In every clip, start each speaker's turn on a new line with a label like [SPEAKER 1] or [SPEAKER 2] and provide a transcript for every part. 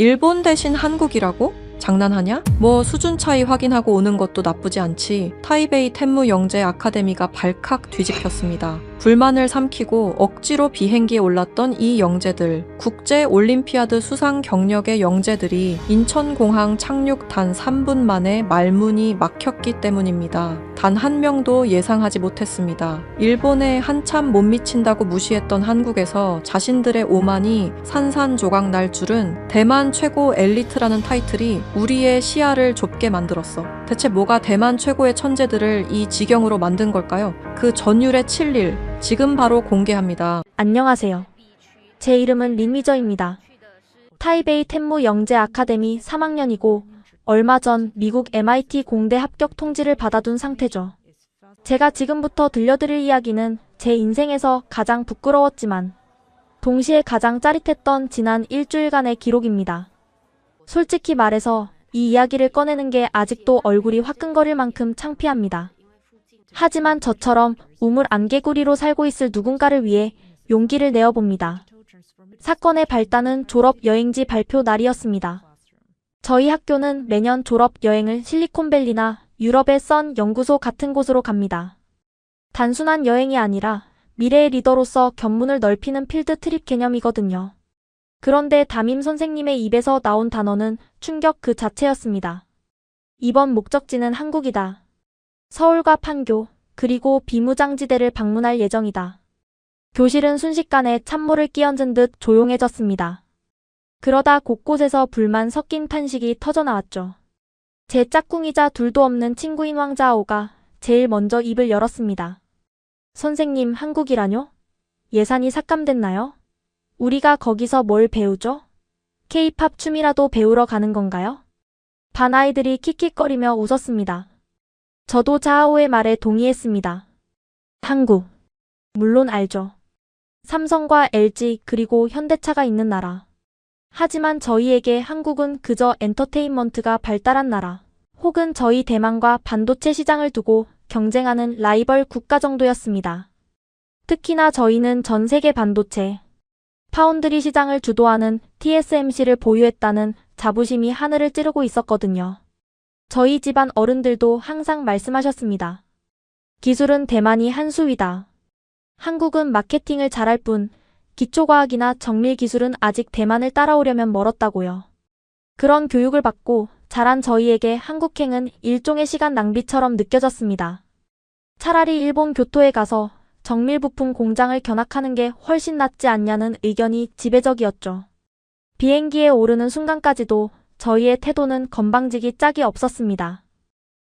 [SPEAKER 1] 일본 대신 한국이라고? 장난하냐? 뭐 수준 차이 확인하고 오는 것도 나쁘지 않지. 타이베이 텐무 영재 아카데미가 발칵 뒤집혔습니다. 불만을 삼키고 억지로 비행기에 올랐던 이 영재들, 국제 올림피아드 수상 경력의 영재들이 인천공항 착륙 단 3분 만에 말문이 막혔기 때문입니다. 단 한 명도 예상하지 못했습니다. 일본에 한참 못 미친다고 무시했던 한국에서 자신들의 오만이 산산조각 날 줄은 대만 최고 엘리트라는 타이틀이 우리의 시야를 좁게 만들었어. 대체 뭐가 대만 최고의 천재들을 이 지경으로 만든 걸까요? 그 전율의 칠일, 지금 바로 공개합니다.
[SPEAKER 2] 안녕하세요. 제 이름은 린위저입니다. 타이베이 텐무 영재 아카데미 3학년이고 얼마 전 미국 MIT 공대 합격 통지를 받아둔 상태죠. 제가 지금부터 들려드릴 이야기는 제 인생에서 가장 부끄러웠지만 동시에 가장 짜릿했던 지난 일주일간의 기록입니다. 솔직히 말해서 이 이야기를 꺼내는 게 아직도 얼굴이 화끈거릴 만큼 창피합니다. 하지만 저처럼 우물 안개구리로 살고 있을 누군가를 위해 용기를 내어봅니다. 사건의 발단은 졸업 여행지 발표 날이었습니다. 저희 학교는 매년 졸업 여행을 실리콘밸리나 유럽의 선 연구소 같은 곳으로 갑니다. 단순한 여행이 아니라 미래의 리더로서 견문을 넓히는 필드 트립 개념이거든요. 그런데 담임 선생님의 입에서 나온 단어는 충격 그 자체였습니다. 이번 목적지는 한국이다. 서울과 판교, 그리고 비무장지대를 방문할 예정이다. 교실은 순식간에 찬물을 끼얹은 듯 조용해졌습니다. 그러다 곳곳에서 불만 섞인 탄식이 터져나왔죠. 제 짝꿍이자 둘도 없는 친구인 왕자아오가 제일 먼저 입을 열었습니다. 선생님, 한국이라뇨? 예산이 삭감됐나요? 우리가 거기서 뭘 배우죠? K-팝 춤이라도 배우러 가는 건가요? 반 아이들이 킥킥거리며 웃었습니다. 저도 자아오의 말에 동의했습니다. 한국. 물론 알죠. 삼성과 LG 그리고 현대차가 있는 나라. 하지만 저희에게 한국은 그저 엔터테인먼트가 발달한 나라, 혹은 저희 대만과 반도체 시장을 두고 경쟁하는 라이벌 국가 정도였습니다. 특히나 저희는 전 세계 반도체, 파운드리 시장을 주도하는 TSMC를 보유했다는 자부심이 하늘을 찌르고 있었거든요. 저희 집안 어른들도 항상 말씀하셨습니다. 기술은 대만이 한 수위다. 한국은 마케팅을 잘할 뿐 기초과학이나 정밀기술은 아직 대만을 따라오려면 멀었다고요. 그런 교육을 받고 자란 저희에게 한국행은 일종의 시간 낭비처럼 느껴졌습니다. 차라리 일본 교토에 가서 정밀부품 공장을 견학하는 게 훨씬 낫지 않냐는 의견이 지배적이었죠. 비행기에 오르는 순간까지도 저희의 태도는 건방지기 짝이 없었습니다.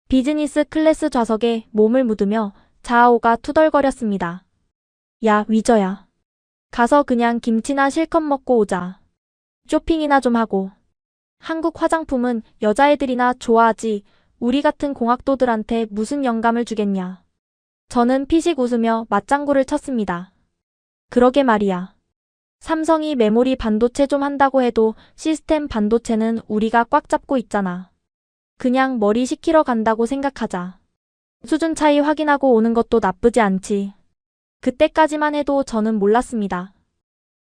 [SPEAKER 2] 비즈니스 클래스 좌석에 몸을 묻으며 자아오가 투덜거렸습니다. 야, 위저야. 가서 그냥 김치나 실컷 먹고 오자. 쇼핑이나 좀 하고. 한국 화장품은 여자애들이나 좋아하지 우리 같은 공학도들한테 무슨 영감을 주겠냐. 저는 피식 웃으며 맞장구를 쳤습니다. 그러게 말이야. 삼성이 메모리 반도체 좀 한다고 해도 시스템 반도체는 우리가 꽉 잡고 있잖아. 그냥 머리 식히러 간다고 생각하자. 수준 차이 확인하고 오는 것도 나쁘지 않지. 그때까지만 해도 저는 몰랐습니다.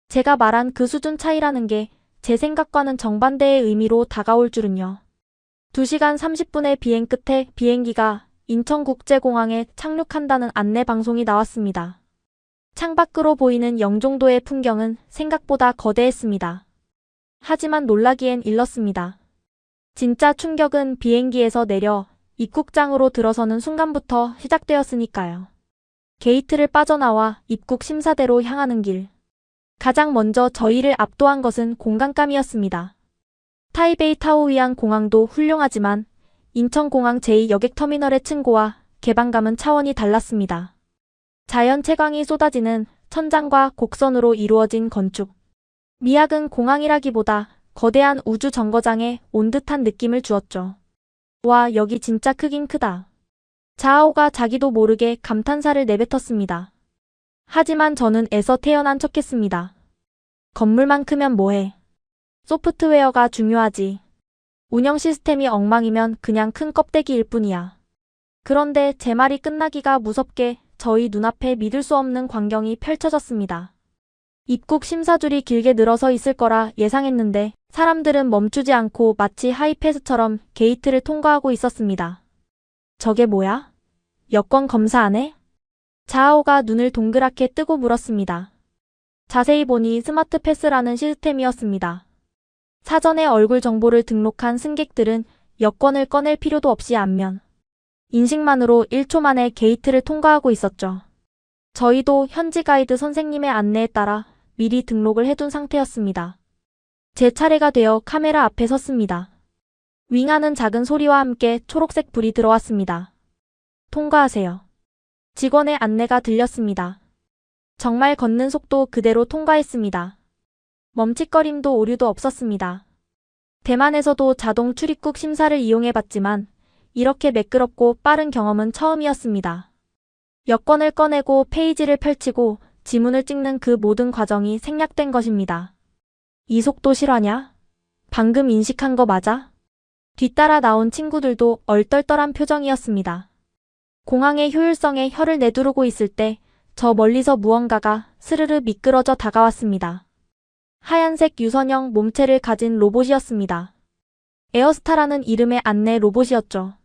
[SPEAKER 2] 제가 말한 그 수준 차이라는 게 제 생각과는 정반대의 의미로 다가올 줄은요. 2시간 30분의 비행 끝에 비행기가 인천국제공항에 착륙한다는 안내 방송이 나왔습니다. 창밖으로 보이는 영종도의 풍경은 생각보다 거대했습니다. 하지만 놀라기엔 일렀습니다. 진짜 충격은 비행기에서 내려 입국장으로 들어서는 순간부터 시작되었으니까요. 게이트를 빠져나와 입국 심사대로 향하는 길. 가장 먼저 저희를 압도한 것은 공간감이었습니다. 타이베이 타오위안 공항도 훌륭하지만 인천공항 제2여객터미널의 층고와 개방감은 차원이 달랐습니다. 자연 채광이 쏟아지는 천장과 곡선으로 이루어진 건축. 미약은 공항이라기보다 거대한 우주 정거장에 온 듯한 느낌을 주었죠. 와, 여기 진짜 크긴 크다. 자아오가 자기도 모르게 감탄사를 내뱉었습니다. 하지만 저는 애써 태어난 척했습니다. 건물만 크면 뭐해. 소프트웨어가 중요하지. 운영 시스템이 엉망이면 그냥 큰 껍데기일 뿐이야. 그런데 제 말이 끝나기가 무섭게 저희 눈앞에 믿을 수 없는 광경이 펼쳐졌습니다. 입국 심사줄이 길게 늘어서 있을 거라 예상했는데 사람들은 멈추지 않고 마치 하이패스처럼 게이트를 통과하고 있었습니다. 저게 뭐야? 여권 검사 안 해? 자아오가 눈을 동그랗게 뜨고 물었습니다. 자세히 보니 스마트 패스라는 시스템이었습니다. 사전에 얼굴 정보를 등록한 승객들은 여권을 꺼낼 필요도 없이 안면 인식만으로 1초 만에 게이트를 통과하고 있었죠. 저희도 현지 가이드 선생님의 안내에 따라 미리 등록을 해둔 상태였습니다. 제 차례가 되어 카메라 앞에 섰습니다. 윙하는 작은 소리와 함께 초록색 불이 들어왔습니다. 통과하세요. 직원의 안내가 들렸습니다. 정말 걷는 속도 그대로 통과했습니다. 멈칫거림도 오류도 없었습니다. 대만에서도 자동 출입국 심사를 이용해봤지만 이렇게 매끄럽고 빠른 경험은 처음이었습니다. 여권을 꺼내고 페이지를 펼치고 지문을 찍는 그 모든 과정이 생략된 것입니다. 이 속도 실화냐? 방금 인식한 거 맞아? 뒤따라 나온 친구들도 얼떨떨한 표정이었습니다. 공항의 효율성에 혀를 내두르고 있을 때 저 멀리서 무언가가 스르르 미끄러져 다가왔습니다. 하얀색 유선형 몸체를 가진 로봇이었습니다. 에어스타라는 이름의 안내 로봇이었죠.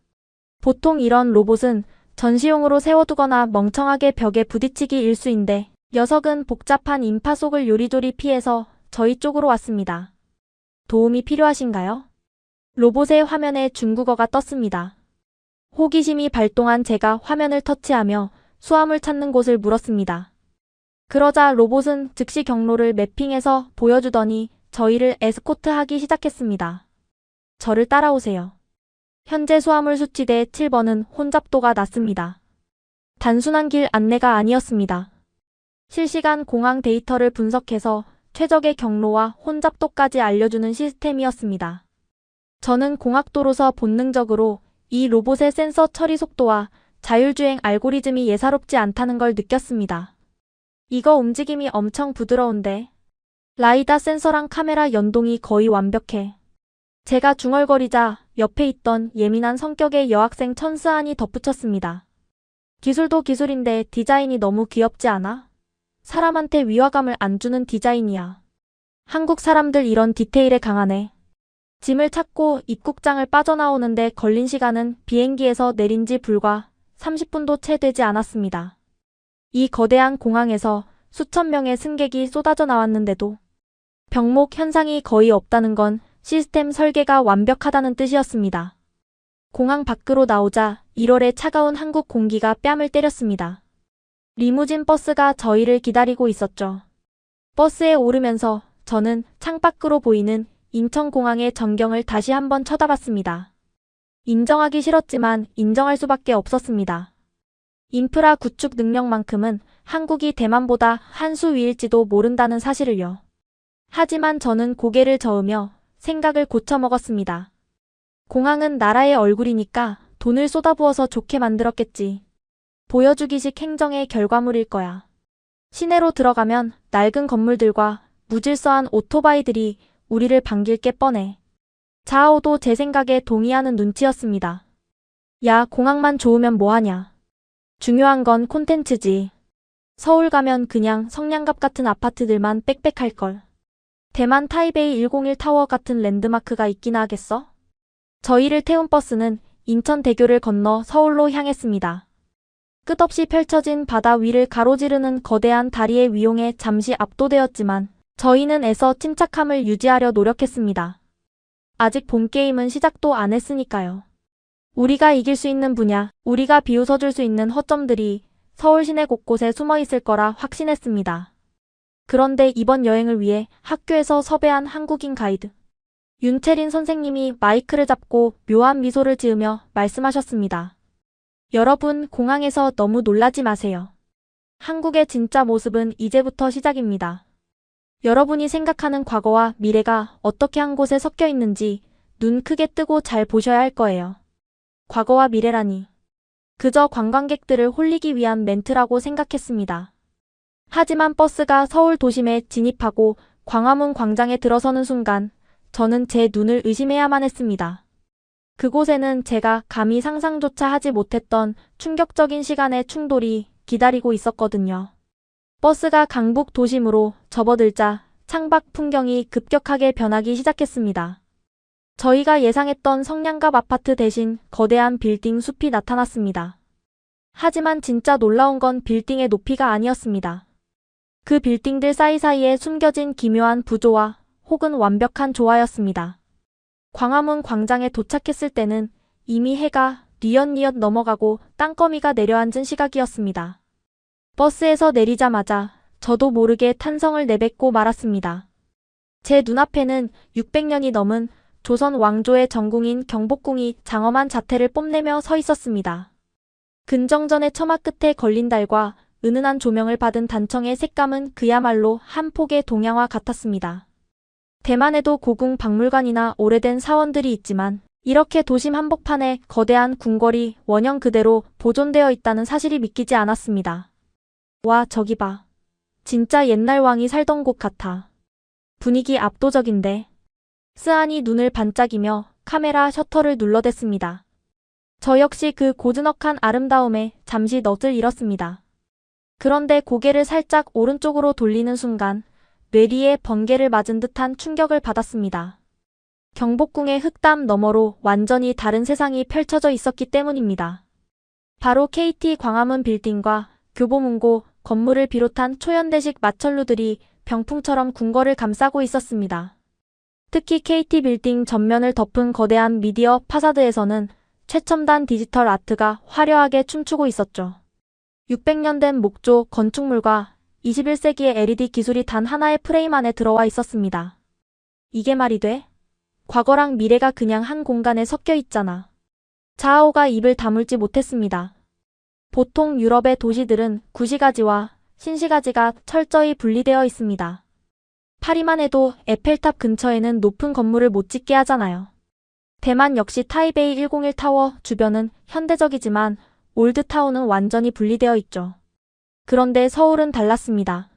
[SPEAKER 2] 보통 이런 로봇은 전시용으로 세워두거나 멍청하게 벽에 부딪히기 일수인데 녀석은 복잡한 인파 속을 요리조리 피해서 저희 쪽으로 왔습니다. 도움이 필요하신가요? 로봇의 화면에 중국어가 떴습니다. 호기심이 발동한 제가 화면을 터치하며 수화물 찾는 곳을 물었습니다. 그러자 로봇은 즉시 경로를 매핑해서 보여주더니 저희를 에스코트하기 시작했습니다. 저를 따라오세요. 현재 수화물 수치대 7번은 혼잡도가 낮습니다. 단순한 길 안내가 아니었습니다. 실시간 공항 데이터를 분석해서 최적의 경로와 혼잡도까지 알려주는 시스템이었습니다. 저는 공학도로서 본능적으로 이 로봇의 센서 처리 속도와 자율주행 알고리즘이 예사롭지 않다는 걸 느꼈습니다. 이거 움직임이 엄청 부드러운데 라이다 센서랑 카메라 연동이 거의 완벽해. 제가 중얼거리자 옆에 있던 예민한 성격의 여학생 천스안이 덧붙였습니다. 기술도 기술인데 디자인이 너무 귀엽지 않아? 사람한테 위화감을 안 주는 디자인이야. 한국 사람들 이런 디테일에 강하네. 짐을 찾고 입국장을 빠져나오는데 걸린 시간은 비행기에서 내린 지 불과 30분도 채 되지 않았습니다. 이 거대한 공항에서 수천 명의 승객이 쏟아져 나왔는데도 병목 현상이 거의 없다는 건 시스템 설계가 완벽하다는 뜻이었습니다. 공항 밖으로 나오자 1월의 차가운 한국 공기가 뺨을 때렸습니다. 리무진 버스가 저희를 기다리고 있었죠. 버스에 오르면서 저는 창밖으로 보이는 인천공항의 전경을 다시 한번 쳐다봤습니다. 인정하기 싫었지만 인정할 수밖에 없었습니다. 인프라 구축 능력만큼은 한국이 대만보다 한 수 위일지도 모른다는 사실을요. 하지만 저는 고개를 저으며 생각을 고쳐먹었습니다. 공항은 나라의 얼굴이니까 돈을 쏟아부어서 좋게 만들었겠지. 보여주기식 행정의 결과물일 거야. 시내로 들어가면 낡은 건물들과 무질서한 오토바이들이 우리를 반길 게 뻔해. 자아오도 제 생각에 동의하는 눈치였습니다. 야, 공항만 좋으면 뭐하냐. 중요한 건 콘텐츠지. 서울 가면 그냥 성냥갑 같은 아파트들만 빽빽할걸. 대만 타이베이 101 타워 같은 랜드마크가 있긴 하겠어? 저희를 태운 버스는 인천대교를 건너 서울로 향했습니다. 끝없이 펼쳐진 바다 위를 가로지르는 거대한 다리의 위용에 잠시 압도되었지만 저희는 애써 침착함을 유지하려 노력했습니다. 아직 본게임은 시작도 안 했으니까요. 우리가 이길 수 있는 분야, 우리가 비웃어줄 수 있는 허점들이 서울 시내 곳곳에 숨어 있을 거라 확신했습니다. 그런데 이번 여행을 위해 학교에서 섭외한 한국인 가이드 윤채린 선생님이 마이크를 잡고 묘한 미소를 지으며 말씀하셨습니다. 여러분, 공항에서 너무 놀라지 마세요. 한국의 진짜 모습은 이제부터 시작입니다. 여러분이 생각하는 과거와 미래가 어떻게 한 곳에 섞여 있는지 눈 크게 뜨고 잘 보셔야 할 거예요. 과거와 미래라니. 그저 관광객들을 홀리기 위한 멘트라고 생각했습니다. 하지만 버스가 서울 도심에 진입하고 광화문 광장에 들어서는 순간 저는 제 눈을 의심해야만 했습니다. 그곳에는 제가 감히 상상조차 하지 못했던 충격적인 시간의 충돌이 기다리고 있었거든요. 버스가 강북 도심으로 접어들자 창밖 풍경이 급격하게 변하기 시작했습니다. 저희가 예상했던 성냥갑 아파트 대신 거대한 빌딩 숲이 나타났습니다. 하지만 진짜 놀라운 건 빌딩의 높이가 아니었습니다. 그 빌딩들 사이사이에 숨겨진 기묘한 구조와 혹은 완벽한 조화였습니다. 광화문 광장에 도착했을 때는 이미 해가 뉘엿뉘엿 넘어가고 땅거미가 내려앉은 시각이었습니다. 버스에서 내리자마자 저도 모르게 탄성을 내뱉고 말았습니다. 제 눈앞에는 600년이 넘은 조선 왕조의 전궁인 경복궁이 장엄한 자태를 뽐내며 서 있었습니다. 근정전의 처마 끝에 걸린 달과 은은한 조명을 받은 단청의 색감은 그야말로 한 폭의 동양화 같았습니다. 대만에도 고궁 박물관이나 오래된 사원들이 있지만 이렇게 도심 한복판에 거대한 궁궐이 원형 그대로 보존되어 있다는 사실이 믿기지 않았습니다. 와, 저기 봐. 진짜 옛날 왕이 살던 곳 같아. 분위기 압도적인데. 스안이 눈을 반짝이며 카메라 셔터를 눌러댔습니다. 저 역시 그 고즈넉한 아름다움에 잠시 넋을 잃었습니다. 그런데 고개를 살짝 오른쪽으로 돌리는 순간 뇌리에 번개를 맞은 듯한 충격을 받았습니다. 경복궁의 흑담 너머로 완전히 다른 세상이 펼쳐져 있었기 때문입니다. 바로 KT 광화문 빌딩과 교보문고 건물을 비롯한 초현대식 마천루들이 병풍처럼 궁궐을 감싸고 있었습니다. 특히 KT 빌딩 전면을 덮은 거대한 미디어 파사드에서는 최첨단 디지털 아트가 화려하게 춤추고 있었죠. 600년 된 목조 건축물과 21세기의 LED 기술이 단 하나의 프레임 안에 들어와 있었습니다. 이게 말이 돼? 과거랑 미래가 그냥 한 공간에 섞여 있잖아. 자아오가 입을 다물지 못했습니다. 보통 유럽의 도시들은 구시가지와 신시가지가 철저히 분리되어 있습니다. 파리만 해도 에펠탑 근처에는 높은 건물을 못 짓게 하잖아요. 대만 역시 타이베이 101 타워 주변은 현대적이지만 올드타운은 완전히 분리되어 있죠. 그런데 서울은 달랐습니다.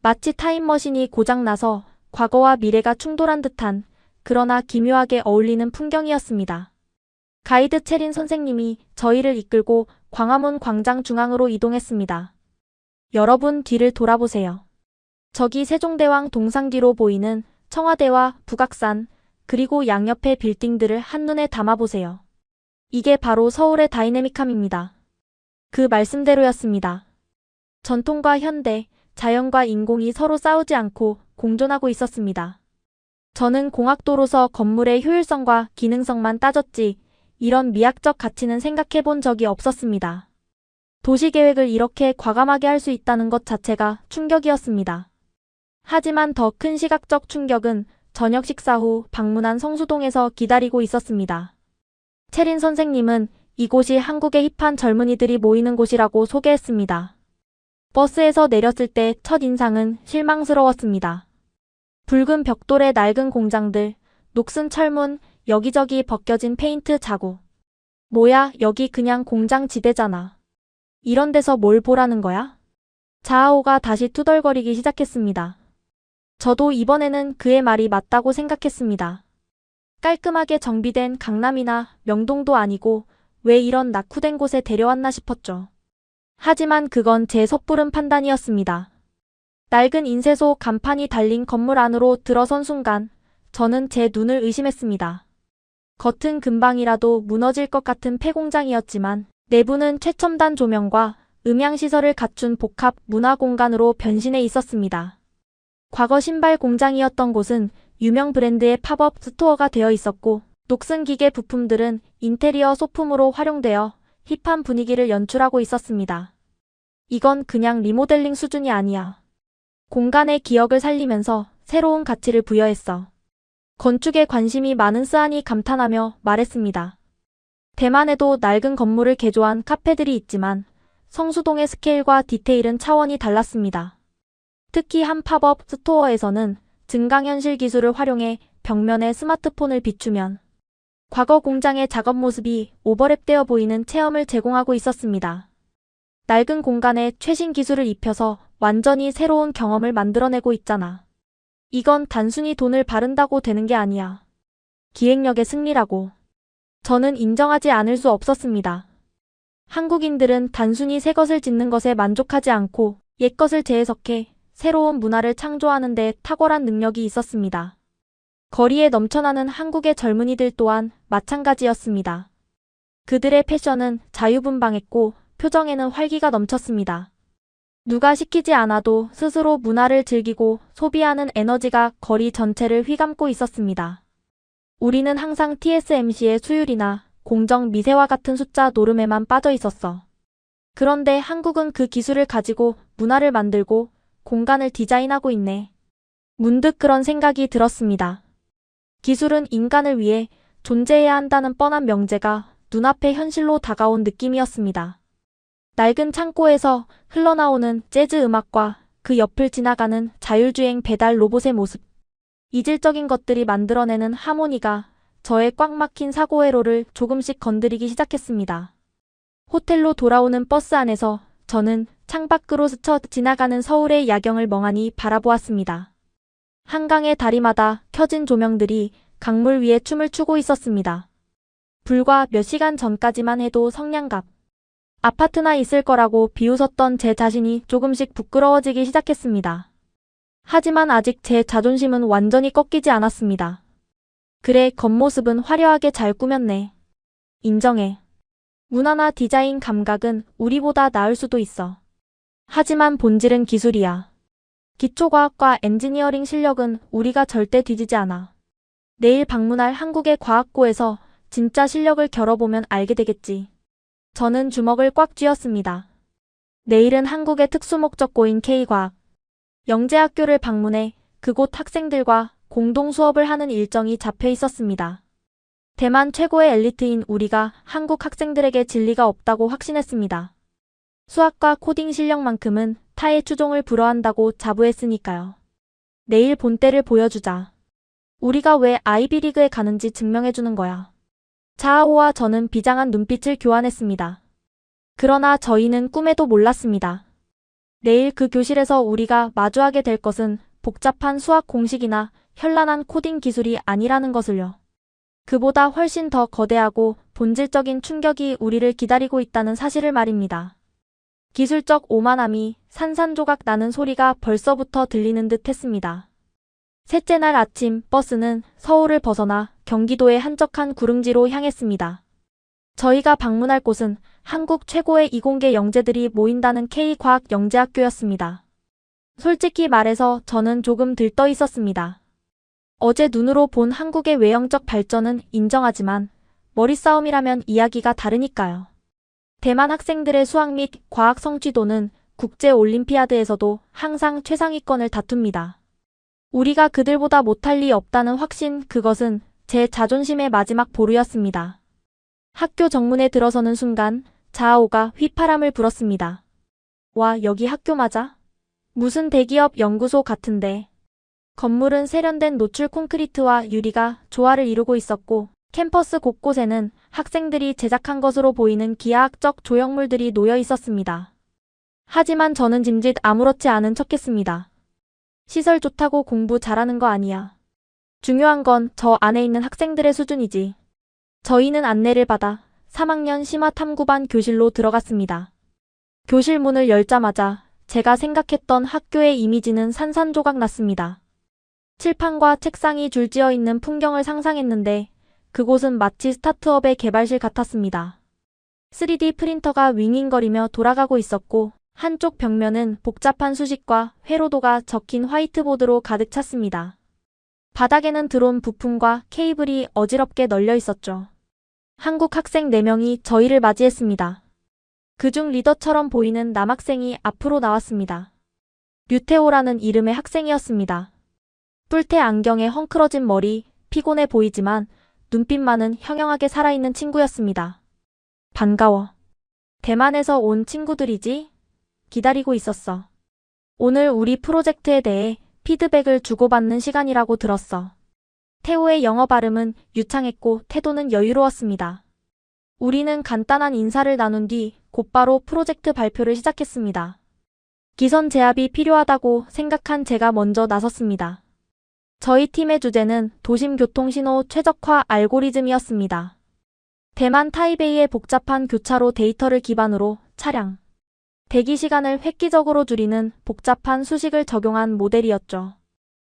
[SPEAKER 2] 마치 타임머신이 고장나서 과거와 미래가 충돌한 듯한 그러나 기묘하게 어울리는 풍경이었습니다. 가이드 체린 선생님이 저희를 이끌고 광화문 광장 중앙으로 이동했습니다. 여러분 뒤를 돌아보세요. 저기 세종대왕 동상 뒤로 보이는 청와대와 북악산 그리고 양옆의 빌딩들을 한눈에 담아보세요. 이게 바로 서울의 다이내믹함입니다. 그 말씀대로였습니다. 전통과 현대, 자연과 인공이 서로 싸우지 않고 공존하고 있었습니다. 저는 공학도로서 건물의 효율성과 기능성만 따졌지 이런 미학적 가치는 생각해 본 적이 없었습니다. 도시계획을 이렇게 과감하게 할 수 있다는 것 자체가 충격이었습니다. 하지만 더 큰 시각적 충격은 저녁 식사 후 방문한 성수동에서 기다리고 있었습니다. 체린 선생님은 이곳이 한국의 힙한 젊은이들이 모이는 곳이라고 소개했습니다. 버스에서 내렸을 때 첫 인상은 실망스러웠습니다. 붉은 벽돌의 낡은 공장들, 녹슨 철문, 여기저기 벗겨진 페인트 자국. 뭐야, 여기 그냥 공장 지대잖아. 이런 데서 뭘 보라는 거야? 자아오가 다시 투덜거리기 시작했습니다. 저도 이번에는 그의 말이 맞다고 생각했습니다. 깔끔하게 정비된 강남이나 명동도 아니고 왜 이런 낙후된 곳에 데려왔나 싶었죠. 하지만 그건 제 섣부른 판단이었습니다. 낡은 인쇄소 간판이 달린 건물 안으로 들어선 순간 저는 제 눈을 의심했습니다. 겉은 금방이라도 무너질 것 같은 폐공장이었지만 내부는 최첨단 조명과 음향시설을 갖춘 복합 문화공간으로 변신해 있었습니다. 과거 신발 공장이었던 곳은 유명 브랜드의 팝업 스토어가 되어 있었고 녹슨 기계 부품들은 인테리어 소품으로 활용되어 힙한 분위기를 연출하고 있었습니다. 이건 그냥 리모델링 수준이 아니야. 공간의 기억을 살리면서 새로운 가치를 부여했어. 건축에 관심이 많은 스안이 감탄하며 말했습니다. 대만에도 낡은 건물을 개조한 카페들이 있지만 성수동의 스케일과 디테일은 차원이 달랐습니다. 특히 한 팝업 스토어에서는 증강현실 기술을 활용해 벽면에 스마트폰을 비추면 과거 공장의 작업 모습이 오버랩되어 보이는 체험을 제공하고 있었습니다. 낡은 공간에 최신 기술을 입혀서 완전히 새로운 경험을 만들어내고 있잖아. 이건 단순히 돈을 바른다고 되는 게 아니야. 기획력의 승리라고. 저는 인정하지 않을 수 없었습니다. 한국인들은 단순히 새 것을 짓는 것에 만족하지 않고 옛것을 재해석해 새로운 문화를 창조하는 데 탁월한 능력이 있었습니다. 거리에 넘쳐나는 한국의 젊은이들 또한 마찬가지였습니다. 그들의 패션은 자유분방했고 표정에는 활기가 넘쳤습니다. 누가 시키지 않아도 스스로 문화를 즐기고 소비하는 에너지가 거리 전체를 휘감고 있었습니다. 우리는 항상 TSMC의 수율이나 공정 미세와 같은 숫자 노름에만 빠져 있었어. 그런데 한국은 그 기술을 가지고 문화를 만들고 공간을 디자인하고 있네. 문득 그런 생각이 들었습니다. 기술은 인간을 위해 존재해야 한다는 뻔한 명제가 눈앞에 현실로 다가온 느낌이었습니다. 낡은 창고에서 흘러나오는 재즈 음악과 그 옆을 지나가는 자율주행 배달 로봇의 모습. 이질적인 것들이 만들어내는 하모니가 저의 꽉 막힌 사고회로를 조금씩 건드리기 시작했습니다. 호텔로 돌아오는 버스 안에서 저는 창밖으로 스쳐 지나가는 서울의 야경을 멍하니 바라보았습니다. 한강의 다리마다 켜진 조명들이 강물 위에 춤을 추고 있었습니다. 불과 몇 시간 전까지만 해도 성냥갑, 아파트나 있을 거라고 비웃었던 제 자신이 조금씩 부끄러워지기 시작했습니다. 하지만 아직 제 자존심은 완전히 꺾이지 않았습니다. 그래, 겉모습은 화려하게 잘 꾸몄네. 인정해. 문화나 디자인 감각은 우리보다 나을 수도 있어. 하지만 본질은 기술이야. 기초과학과 엔지니어링 실력은 우리가 절대 뒤지지 않아. 내일 방문할 한국의 과학고에서 진짜 실력을 겨뤄보면 알게 되겠지. 저는 주먹을 꽉 쥐었습니다. 내일은 한국의 특수목적고인 K과학 영재학교를 방문해 그곳 학생들과 공동 수업을 하는 일정이 잡혀 있었습니다. 대만 최고의 엘리트인 우리가 한국 학생들에게 진리가 없다고 확신했습니다. 수학과 코딩 실력만큼은 타의 추종을 불허한다고 자부했으니까요. 내일 본때를 보여주자. 우리가 왜 아이비리그에 가는지 증명해주는 거야. 자아오와 저는 비장한 눈빛을 교환했습니다. 그러나 저희는 꿈에도 몰랐습니다. 내일 그 교실에서 우리가 마주하게 될 것은 복잡한 수학 공식이나 현란한 코딩 기술이 아니라는 것을요. 그보다 훨씬 더 거대하고 본질적인 충격이 우리를 기다리고 있다는 사실을 말입니다. 기술적 오만함이 산산조각 나는 소리가 벌써부터 들리는 듯 했습니다. 셋째 날 아침 버스는 서울을 벗어나 경기도의 한적한 구릉지로 향했습니다. 저희가 방문할 곳은 한국 최고의 이공계 영재들이 모인다는 K과학영재학교였습니다. 솔직히 말해서 저는 조금 들떠 있었습니다. 어제 눈으로 본 한국의 외형적 발전은 인정하지만 머리싸움이라면 이야기가 다르니까요. 대만 학생들의 수학 및 과학 성취도는 국제올림피아드에서도 항상 최상위권을 다툽니다. 우리가 그들보다 못할 리 없다는 확신, 그것은 제 자존심의 마지막 보루였습니다. 학교 정문에 들어서는 순간 자아오가 휘파람을 불었습니다. 와, 여기 학교 맞아? 무슨 대기업 연구소 같은데. 건물은 세련된 노출 콘크리트와 유리가 조화를 이루고 있었고 캠퍼스 곳곳에는 학생들이 제작한 것으로 보이는 기하학적 조형물들이 놓여 있었습니다. 하지만 저는 짐짓 아무렇지 않은 척했습니다. 시설 좋다고 공부 잘하는 거 아니야. 중요한 건 저 안에 있는 학생들의 수준이지. 저희는 안내를 받아 3학년 심화탐구반 교실로 들어갔습니다. 교실 문을 열자마자 제가 생각했던 학교의 이미지는 산산조각 났습니다. 칠판과 책상이 줄지어 있는 풍경을 상상했는데 그곳은 마치 스타트업의 개발실 같았습니다. 3D 프린터가 윙윙거리며 돌아가고 있었고 한쪽 벽면은 복잡한 수식과 회로도가 적힌 화이트보드로 가득 찼습니다. 바닥에는 드론 부품과 케이블이 어지럽게 널려 있었죠. 한국 학생 4명이 저희를 맞이했습니다. 그중 리더처럼 보이는 남학생이 앞으로 나왔습니다. 류태호라는 이름의 학생이었습니다. 뿔테 안경에 헝클어진 머리, 피곤해 보이지만 눈빛만은 형형하게 살아있는 친구였습니다. 반가워. 대만에서 온 친구들이지? 기다리고 있었어. 오늘 우리 프로젝트에 대해 피드백을 주고받는 시간이라고 들었어. 태호의 영어 발음은 유창했고 태도는 여유로웠습니다. 우리는 간단한 인사를 나눈 뒤 곧바로 프로젝트 발표를 시작했습니다. 기선 제압이 필요하다고 생각한 제가 먼저 나섰습니다. 저희 팀의 주제는 도심교통신호 최적화 알고리즘이었습니다. 대만 타이베이의 복잡한 교차로 데이터를 기반으로 차량, 대기 시간을 획기적으로 줄이는 복잡한 수식을 적용한 모델이었죠.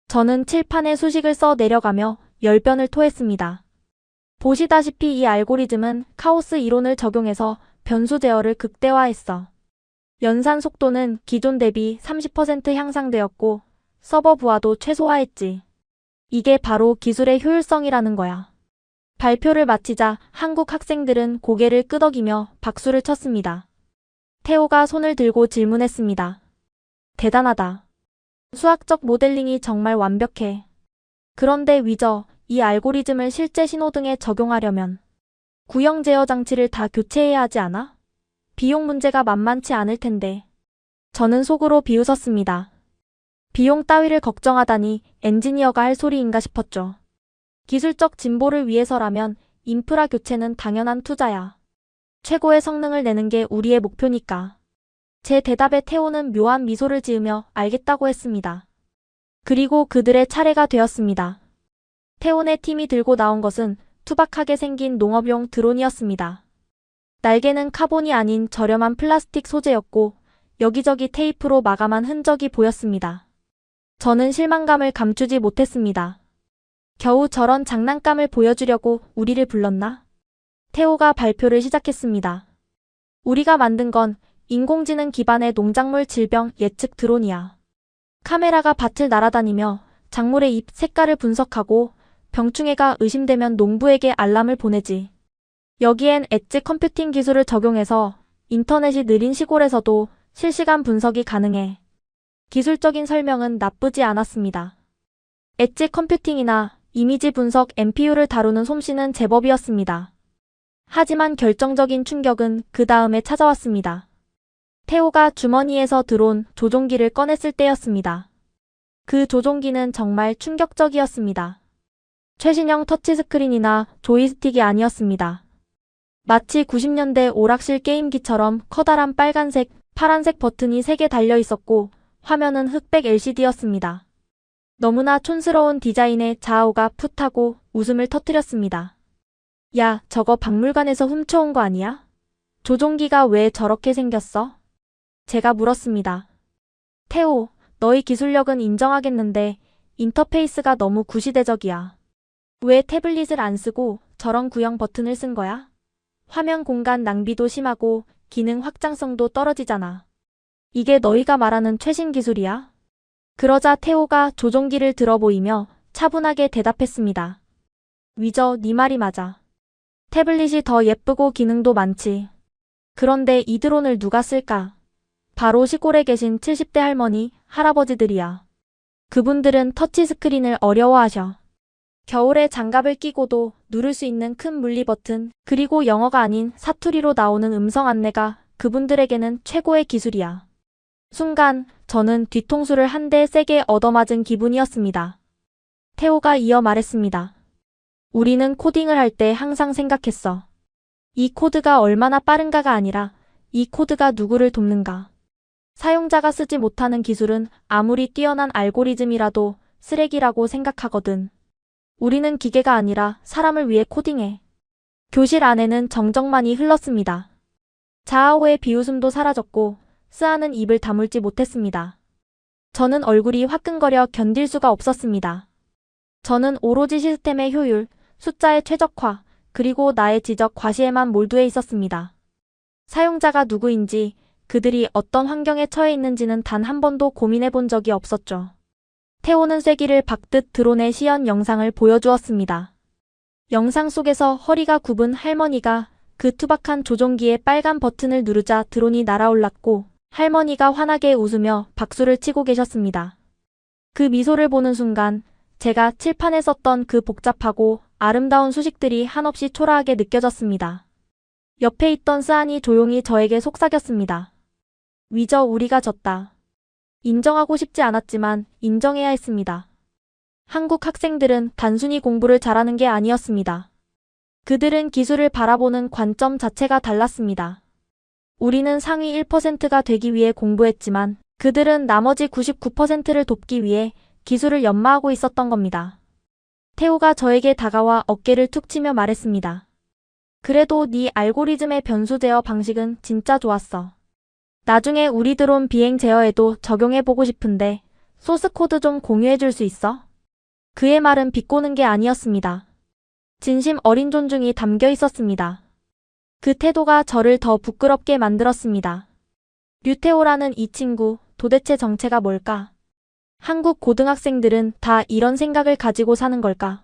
[SPEAKER 2] 저는 칠판에 수식을 써 내려가며 열변을 토했습니다. 보시다시피 이 알고리즘은 카오스 이론을 적용해서 변수 제어를 극대화했어. 연산 속도는 기존 대비 30% 향상되었고 서버 부하도 최소화했지. 이게 바로 기술의 효율성이라는 거야. 발표를 마치자 한국 학생들은 고개를 끄덕이며 박수를 쳤습니다. 태호가 손을 들고 질문했습니다. 대단하다. 수학적 모델링이 정말 완벽해. 그런데 위저, 이 알고리즘을 실제 신호등에 적용하려면 구형 제어 장치를 다 교체해야 하지 않아? 비용 문제가 만만치 않을 텐데. 저는 속으로 비웃었습니다. 비용 따위를 걱정하다니 엔지니어가 할 소리인가 싶었죠. 기술적 진보를 위해서라면 인프라 교체는 당연한 투자야. 최고의 성능을 내는 게 우리의 목표니까. 제 대답에 태호는 묘한 미소를 지으며 알겠다고 했습니다. 그리고 그들의 차례가 되었습니다. 태호네 팀이 들고 나온 것은 투박하게 생긴 농업용 드론이었습니다. 날개는 카본이 아닌 저렴한 플라스틱 소재였고 여기저기 테이프로 마감한 흔적이 보였습니다. 저는 실망감을 감추지 못했습니다. 겨우 저런 장난감을 보여주려고 우리를 불렀나? 태호가 발표를 시작했습니다. 우리가 만든 건 인공지능 기반의 농작물 질병 예측 드론이야. 카메라가 밭을 날아다니며 작물의 잎 색깔을 분석하고 병충해가 의심되면 농부에게 알람을 보내지. 여기엔 엣지 컴퓨팅 기술을 적용해서 인터넷이 느린 시골에서도 실시간 분석이 가능해. 기술적인 설명은 나쁘지 않았습니다. 엣지 컴퓨팅이나 이미지 분석 NPU를 다루는 솜씨는 제법이었습니다. 하지만 결정적인 충격은 그 다음에 찾아왔습니다. 태호가 주머니에서 들어온 조종기를 꺼냈을 때였습니다. 그 조종기는 정말 충격적이었습니다. 최신형 터치스크린이나 조이스틱이 아니었습니다. 마치 90년대 오락실 게임기처럼 커다란 빨간색, 파란색 버튼이 3개 달려 있었고 화면은 흑백 LCD였습니다. 너무나 촌스러운 디자인에 자아오가 풋하고 웃음을 터뜨렸습니다. 야, 저거 박물관에서 훔쳐온 거 아니야? 조종기가 왜 저렇게 생겼어? 제가 물었습니다. 태호, 너희 기술력은 인정하겠는데 인터페이스가 너무 구시대적이야. 왜 태블릿을 안 쓰고 저런 구형 버튼을 쓴 거야? 화면 공간 낭비도 심하고 기능 확장성도 떨어지잖아. 이게 너희가 말하는 최신 기술이야? 그러자 태호가 조종기를 들어 보이며 차분하게 대답했습니다. 위저, 네 말이 맞아. 태블릿이 더 예쁘고 기능도 많지. 그런데 이 드론을 누가 쓸까? 바로 시골에 계신 70대 할머니, 할아버지들이야. 그분들은 터치스크린을 어려워하셔. 겨울에 장갑을 끼고도 누를 수 있는 큰 물리 버튼, 그리고 영어가 아닌 사투리로 나오는 음성 안내가 그분들에게는 최고의 기술이야. 순간 저는 뒤통수를 한 대 세게 얻어맞은 기분이었습니다. 태호가 이어 말했습니다. 우리는 코딩을 할 때 항상 생각했어. 이 코드가 얼마나 빠른가가 아니라 이 코드가 누구를 돕는가. 사용자가 쓰지 못하는 기술은 아무리 뛰어난 알고리즘이라도 쓰레기라고 생각하거든. 우리는 기계가 아니라 사람을 위해 코딩해. 교실 안에는 정적만이 흘렀습니다. 자아오의 비웃음도 사라졌고 스아는 입을 다물지 못했습니다. 저는 얼굴이 화끈거려 견딜 수가 없었습니다. 저는 오로지 시스템의 효율, 숫자의 최적화, 그리고 나의 지적 과시에만 몰두해 있었습니다. 사용자가 누구인지, 그들이 어떤 환경에 처해 있는지는 단 한 번도 고민해 본 적이 없었죠. 태호는 쐐기를 박듯 드론의 시연 영상을 보여주었습니다. 영상 속에서 허리가 굽은 할머니가 그 투박한 조종기의 빨간 버튼을 누르자 드론이 날아올랐고 할머니가 환하게 웃으며 박수를 치고 계셨습니다. 그 미소를 보는 순간 제가 칠판에 썼던 그 복잡하고 아름다운 수식들이 한없이 초라하게 느껴졌습니다. 옆에 있던 스안이 조용히 저에게 속삭였습니다. 위저, 우리가 졌다. 인정하고 싶지 않았지만 인정해야 했습니다. 한국 학생들은 단순히 공부를 잘하는 게 아니었습니다. 그들은 기술을 바라보는 관점 자체가 달랐습니다. 우리는 상위 1%가 되기 위해 공부했지만 그들은 나머지 99%를 돕기 위해 기술을 연마하고 있었던 겁니다. 태호가 저에게 다가와 어깨를 툭 치며 말했습니다. 그래도 네 알고리즘의 변수 제어 방식은 진짜 좋았어. 나중에 우리 드론 비행 제어에도 적용해보고 싶은데 소스 코드 좀 공유해줄 수 있어? 그의 말은 비꼬는 게 아니었습니다. 진심 어린 존중이 담겨 있었습니다. 그 태도가 저를 더 부끄럽게 만들었습니다. 류태호라는 이 친구, 도대체 정체가 뭘까? 한국 고등학생들은 다 이런 생각을 가지고 사는 걸까?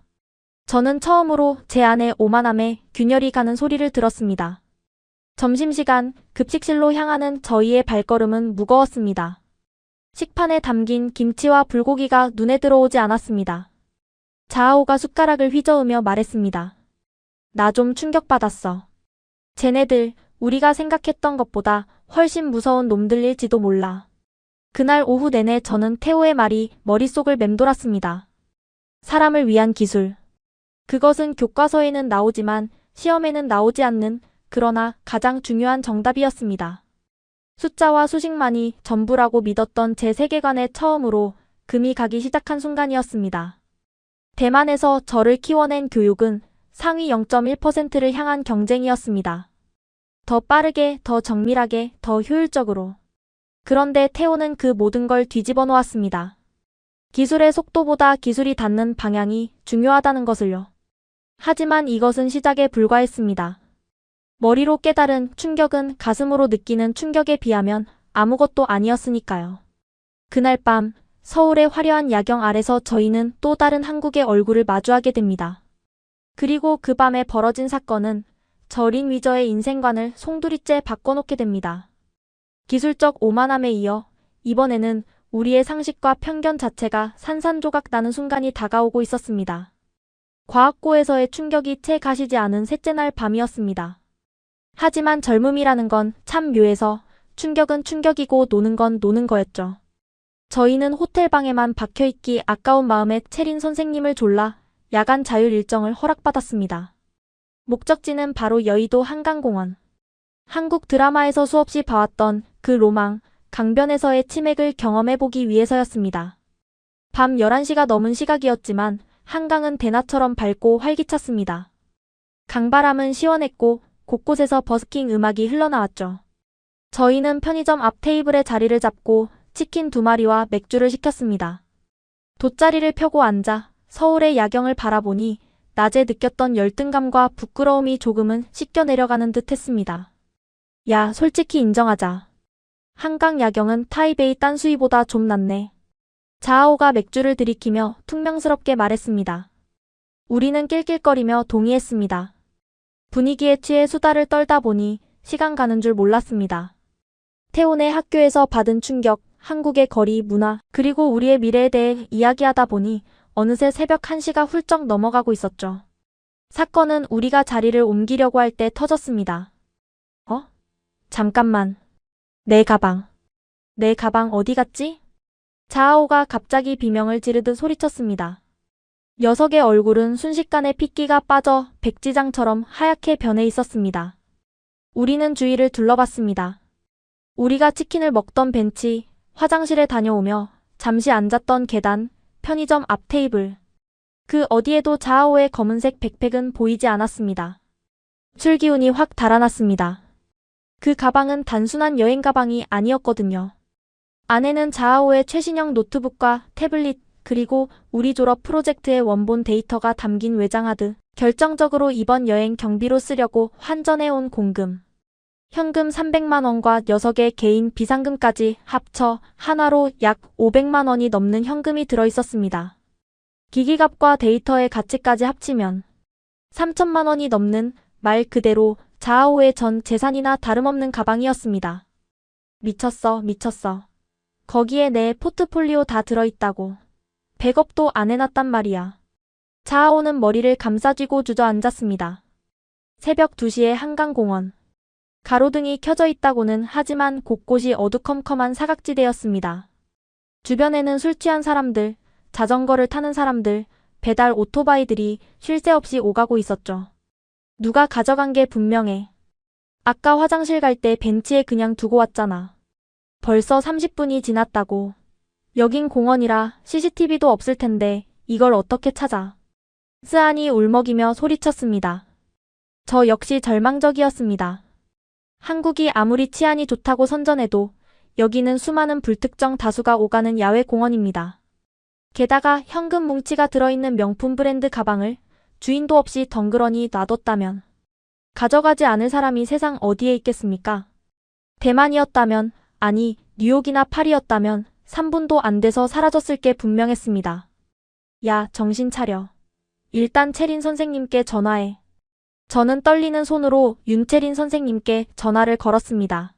[SPEAKER 2] 저는 처음으로 제 안의 오만함에 균열이 가는 소리를 들었습니다. 점심시간 급식실로 향하는 저희의 발걸음은 무거웠습니다. 식판에 담긴 김치와 불고기가 눈에 들어오지 않았습니다. 자아오가 숟가락을 휘저으며 말했습니다. 나 좀 충격받았어. 쟤네들 우리가 생각했던 것보다 훨씬 무서운 놈들일지도 몰라. 그날 오후 내내 저는 태호의 말이 머릿속을 맴돌았습니다. 사람을 위한 기술. 그것은 교과서에는 나오지만 시험에는 나오지 않는 그러나 가장 중요한 정답이었습니다. 숫자와 수식만이 전부라고 믿었던 제 세계관에 처음으로 금이 가기 시작한 순간이었습니다. 대만에서 저를 키워낸 교육은 상위 0.1%를 향한 경쟁이었습니다. 더 빠르게, 더 정밀하게, 더 효율적으로. 그런데 태호는 그 모든 걸 뒤집어 놓았습니다. 기술의 속도보다 기술이 닿는 방향이 중요하다는 것을요. 하지만 이것은 시작에 불과했습니다. 머리로 깨달은 충격은 가슴으로 느끼는 충격에 비하면 아무것도 아니었으니까요. 그날 밤 서울의 화려한 야경 아래서 저희는 또 다른 한국의 얼굴을 마주하게 됩니다. 그리고 그 밤에 벌어진 사건은 저 린 위저의 인생관을 송두리째 바꿔놓게 됩니다. 기술적 오만함에 이어 이번에는 우리의 상식과 편견 자체가 산산조각 나는 순간이 다가오고 있었습니다. 과학고에서의 충격이 채 가시지 않은 셋째 날 밤이었습니다. 하지만 젊음이라는 건 참 묘해서 충격은 충격이고 노는 건 노는 거였죠. 저희는 호텔방에만 박혀있기 아까운 마음에 채린 선생님을 졸라 야간 자율 일정을 허락받았습니다. 목적지는 바로 여의도 한강공원. 한국 드라마에서 수없이 봐왔던 그 로망, 강변에서의 치맥을 경험해보기 위해서였습니다. 밤 11시가 넘은 시각이었지만 한강은 대낮처럼 밝고 활기찼습니다. 강바람은 시원했고 곳곳에서 버스킹 음악이 흘러나왔죠. 저희는 편의점 앞 테이블에 자리를 잡고 치킨 2마리와 맥주를 시켰습니다. 돗자리를 펴고 앉아 서울의 야경을 바라보니 낮에 느꼈던 열등감과 부끄러움이 조금은 씻겨 내려가는 듯 했습니다. 야, 솔직히 인정하자. 한강 야경은 타이베이 딴수이보다 좀 낫네. 자아오가 맥주를 들이키며 퉁명스럽게 말했습니다. 우리는 낄낄거리며 동의했습니다. 분위기에 취해 수다를 떨다 보니 시간 가는 줄 몰랐습니다. 태훈의 학교에서 받은 충격, 한국의 거리, 문화, 그리고 우리의 미래에 대해 이야기하다 보니 어느새 새벽 1시가 훌쩍 넘어가고 있었죠. 사건은 우리가 자리를 옮기려고 할 때 터졌습니다. 잠깐만. 내 가방. 내 가방 어디 갔지? 자아오가 갑자기 비명을 지르듯 소리쳤습니다. 녀석의 얼굴은 순식간에 핏기가 빠져 백지장처럼 하얗게 변해 있었습니다. 우리는 주위를 둘러봤습니다. 우리가 치킨을 먹던 벤치, 화장실에 다녀오며 잠시 앉았던 계단, 편의점 앞 테이블. 그 어디에도 자아오의 검은색 백팩은 보이지 않았습니다. 술기운이 확 달아났습니다. 그 가방은 단순한 여행 가방이 아니었거든요. 안에는 자아오의 최신형 노트북과 태블릿, 그리고 우리 졸업 프로젝트의 원본 데이터가 담긴 외장하드, 결정적으로 이번 여행 경비로 쓰려고 환전해온 공금. 현금 300만 원과 녀석의 개인 비상금까지 합쳐 하나로 약 500만 원이 넘는 현금이 들어있었습니다. 기기값과 데이터의 가치까지 합치면 3천만 원이 넘는 말 그대로 자아오의 전 재산이나 다름없는 가방이었습니다. 미쳤어, 미쳤어. 거기에 내 포트폴리오 다 들어있다고. 백업도 안 해놨단 말이야. 자아오는 머리를 감싸쥐고 주저앉았습니다. 새벽 2시에 한강공원. 가로등이 켜져 있다고는 하지만 곳곳이 어두컴컴한 사각지대였습니다. 주변에는 술 취한 사람들, 자전거를 타는 사람들, 배달 오토바이들이 쉴 새 없이 오가고 있었죠. 누가 가져간 게 분명해. 아까 화장실 갈 때 벤치에 그냥 두고 왔잖아. 벌써 30분이 지났다고. 여긴 공원이라 CCTV도 없을 텐데 이걸 어떻게 찾아. 스안이 울먹이며 소리쳤습니다. 저 역시 절망적이었습니다. 한국이 아무리 치안이 좋다고 선전해도 여기는 수많은 불특정 다수가 오가는 야외 공원입니다. 게다가 현금 뭉치가 들어있는 명품 브랜드 가방을 주인도 없이 덩그러니 놔뒀다면 가져가지 않을 사람이 세상 어디에 있겠습니까? 대만이었다면, 아니 뉴욕이나 파리였다면 3분도 안 돼서 사라졌을 게 분명했습니다. 야, 정신 차려. 일단 채린 선생님께 전화해. 저는 떨리는 손으로 윤채린 선생님께 전화를 걸었습니다.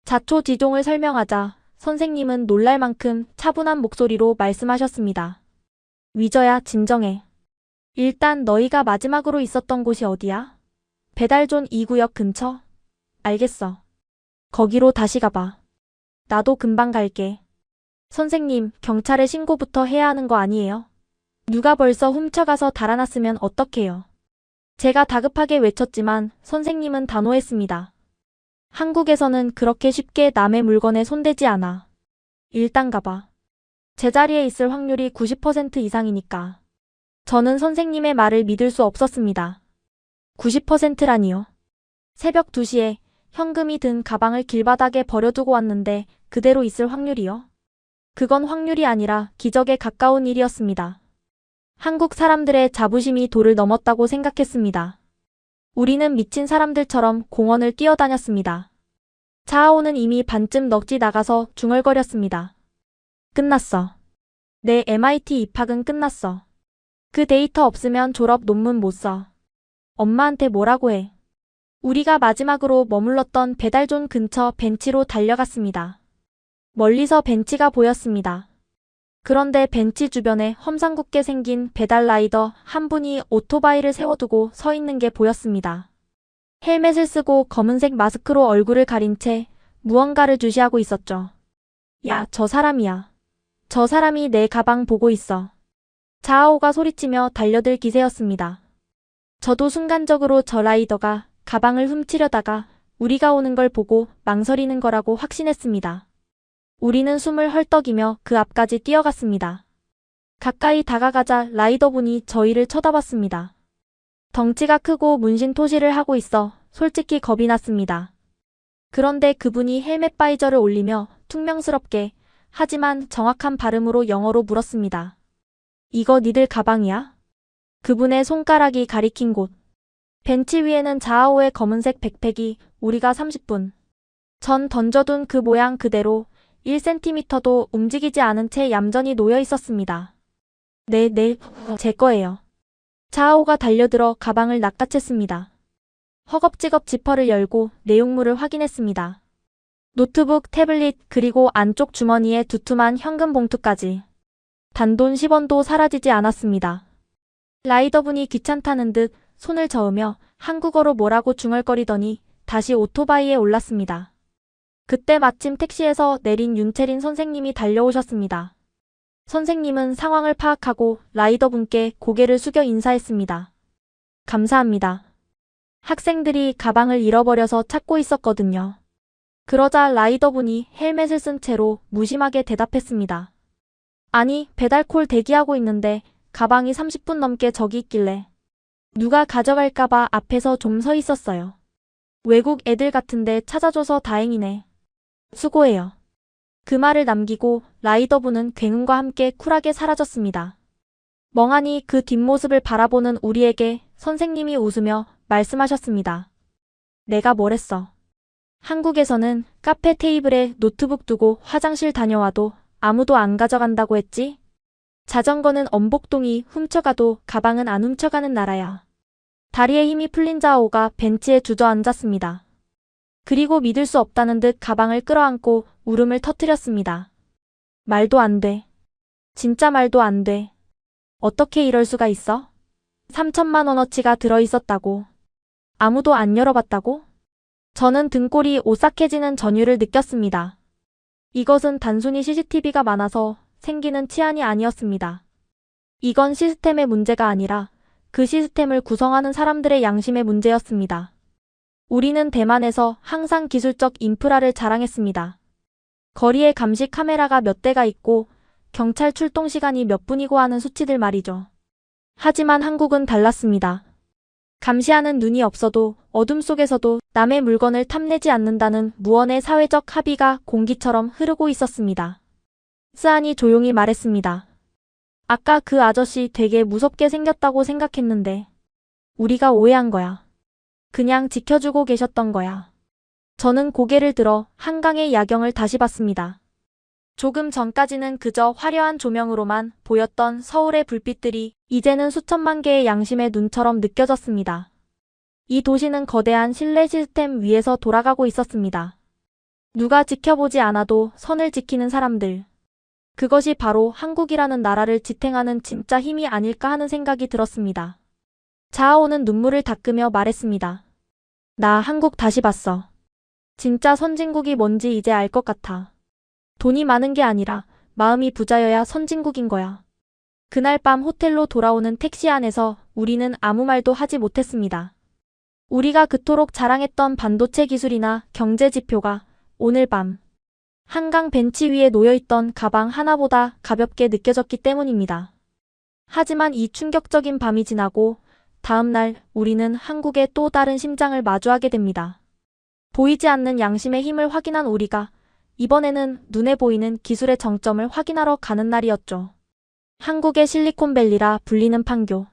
[SPEAKER 2] 자초지종을 설명하자 선생님은 놀랄 만큼 차분한 목소리로 말씀하셨습니다. 위저야, 진정해. 일단 너희가 마지막으로 있었던 곳이 어디야? 배달존 2구역 근처? 알겠어. 거기로 다시 가봐. 나도 금방 갈게. 선생님, 경찰에 신고부터 해야 하는 거 아니에요? 누가 벌써 훔쳐가서 달아났으면 어떡해요? 제가 다급하게 외쳤지만 선생님은 단호했습니다. 한국에서는 그렇게 쉽게 남의 물건에 손대지 않아. 일단 가봐. 제자리에 있을 확률이 90% 이상이니까. 저는 선생님의 말을 믿을 수 없었습니다. 90%라니요. 새벽 2시에 현금이 든 가방을 길바닥에 버려두고 왔는데 그대로 있을 확률이요? 그건 확률이 아니라 기적에 가까운 일이었습니다. 한국 사람들의 자부심이 도를 넘었다고 생각했습니다. 우리는 미친 사람들처럼 공원을 뛰어다녔습니다. 자아오는 이미 반쯤 넋이 나가서 중얼거렸습니다. 끝났어. 내 MIT 입학은 끝났어. 그 데이터 없으면 졸업 논문 못 써. 엄마한테 뭐라고 해. 우리가 마지막으로 머물렀던 배달존 근처 벤치로 달려갔습니다. 멀리서 벤치가 보였습니다. 그런데 벤치 주변에 험상궂게 생긴 배달 라이더 한 분이 오토바이를 세워두고 서 있는 게 보였습니다. 헬멧을 쓰고 검은색 마스크로 얼굴을 가린 채 무언가를 주시하고 있었죠. 야, 저 사람이야. 저 사람이 내 가방 보고 있어. 자아오가 소리치며 달려들 기세였습니다. 저도 순간적으로 저 라이더가 가방을 훔치려다가 우리가 오는 걸 보고 망설이는 거라고 확신했습니다. 우리는 숨을 헐떡이며 그 앞까지 뛰어갔습니다. 가까이 다가가자 라이더분이 저희를 쳐다봤습니다. 덩치가 크고 문신토시를 하고 있어 솔직히 겁이 났습니다. 그런데 그분이 헬멧 바이저를 올리며 퉁명스럽게 하지만 정확한 발음으로 영어로 물었습니다. 이거 니들 가방이야? 그분의 손가락이 가리킨 곳. 벤치 위에는 자아오의 검은색 백팩이 우리가 30분 전 던져둔 그 모양 그대로 1cm도 움직이지 않은 채 얌전히 놓여 있었습니다. 네, 제 거예요. 자아오가 달려들어 가방을 낚아챘습니다. 허겁지겁 지퍼를 열고 내용물을 확인했습니다. 노트북, 태블릿, 그리고 안쪽 주머니에 두툼한 현금 봉투까지. 단돈 10원도 사라지지 않았습니다. 라이더분이 귀찮다는 듯 손을 저으며 한국어로 뭐라고 중얼거리더니 다시 오토바이에 올랐습니다. 그때 마침 택시에서 내린 윤채린 선생님이 달려오셨습니다. 선생님은 상황을 파악하고 라이더분께 고개를 숙여 인사했습니다. 감사합니다. 학생들이 가방을 잃어버려서 찾고 있었거든요. 그러자 라이더분이 헬멧을 쓴 채로 무심하게 대답했습니다. 아니, 배달콜 대기하고 있는데 가방이 30분 넘게 저기 있길래 누가 가져갈까봐 앞에서 좀 서 있었어요. 외국 애들 같은데 찾아줘서 다행이네. 수고해요. 그 말을 남기고 라이더분은 굉음과 함께 쿨하게 사라졌습니다. 멍하니 그 뒷모습을 바라보는 우리에게 선생님이 웃으며 말씀하셨습니다. 내가 뭘 했어. 한국에서는 카페 테이블에 노트북 두고 화장실 다녀와도 아무도 안 가져간다고 했지? 자전거는 엄복동이 훔쳐가도 가방은 안 훔쳐가는 나라야. 다리에 힘이 풀린 자오가 벤치에 주저앉았습니다. 그리고 믿을 수 없다는 듯 가방을 끌어안고 울음을 터뜨렸습니다. 말도 안 돼. 진짜 말도 안 돼. 어떻게 이럴 수가 있어? 3천만 원어치가 들어있었다고. 아무도 안 열어봤다고? 저는 등골이 오싹해지는 전율을 느꼈습니다. 이것은 단순히 CCTV가 많아서 생기는 치안이 아니었습니다. 이건 시스템의 문제가 아니라 그 시스템을 구성하는 사람들의 양심의 문제였습니다. 우리는 대만에서 항상 기술적 인프라를 자랑했습니다. 거리에 감시 카메라가 몇 대가 있고 경찰 출동 시간이 몇 분이고 하는 수치들 말이죠. 하지만 한국은 달랐습니다. 감시하는 눈이 없어도 어둠 속에서도 남의 물건을 탐내지 않는다는 무언의 사회적 합의가 공기처럼 흐르고 있었습니다. 스안이 조용히 말했습니다. 아까 그 아저씨 되게 무섭게 생겼다고 생각했는데 우리가 오해한 거야. 그냥 지켜주고 계셨던 거야. 저는 고개를 들어 한강의 야경을 다시 봤습니다. 조금 전까지는 그저 화려한 조명으로만 보였던 서울의 불빛들이 이제는 수천만 개의 양심의 눈처럼 느껴졌습니다. 이 도시는 거대한 신뢰 시스템 위에서 돌아가고 있었습니다. 누가 지켜보지 않아도 선을 지키는 사람들. 그것이 바로 한국이라는 나라를 지탱하는 진짜 힘이 아닐까 하는 생각이 들었습니다. 자아오는 눈물을 닦으며 말했습니다. 나 한국 다시 봤어. 진짜 선진국이 뭔지 이제 알 것 같아. 돈이 많은 게 아니라 마음이 부자여야 선진국인 거야. 그날 밤 호텔로 돌아오는 택시 안에서 우리는 아무 말도 하지 못했습니다. 우리가 그토록 자랑했던 반도체 기술이나 경제 지표가 오늘 밤 한강 벤치 위에 놓여있던 가방 하나보다 가볍게 느껴졌기 때문입니다. 하지만 이 충격적인 밤이 지나고 다음 날 우리는 한국의 또 다른 심장을 마주하게 됩니다. 보이지 않는 양심의 힘을 확인한 우리가 이번에는 눈에 보이는 기술의 정점을 확인하러 가는 날이었죠. 한국의 실리콘밸리라 불리는 판교.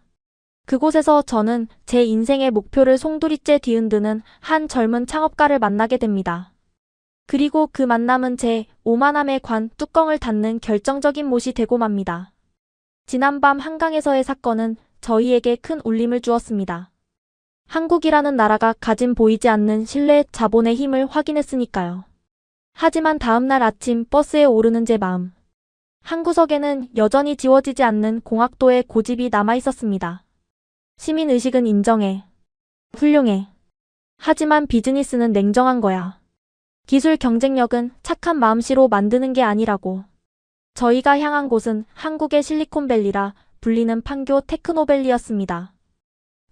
[SPEAKER 2] 그곳에서 저는 제 인생의 목표를 송두리째 뒤흔드는 한 젊은 창업가를 만나게 됩니다. 그리고 그 만남은 제 오만함의 관 뚜껑을 닫는 결정적인 못이 되고 맙니다. 지난밤 한강에서의 사건은 저희에게 큰 울림을 주었습니다. 한국이라는 나라가 가진 보이지 않는 신뢰, 자본의 힘을 확인했으니까요. 하지만 다음날 아침 버스에 오르는 제 마음. 한 구석에는 여전히 지워지지 않는 공학도의 고집이 남아있었습니다. 시민의식은 인정해. 훌륭해. 하지만 비즈니스는 냉정한 거야. 기술 경쟁력은 착한 마음씨로 만드는 게 아니라고. 저희가 향한 곳은 한국의 실리콘밸리라 불리는 판교 테크노밸리였습니다.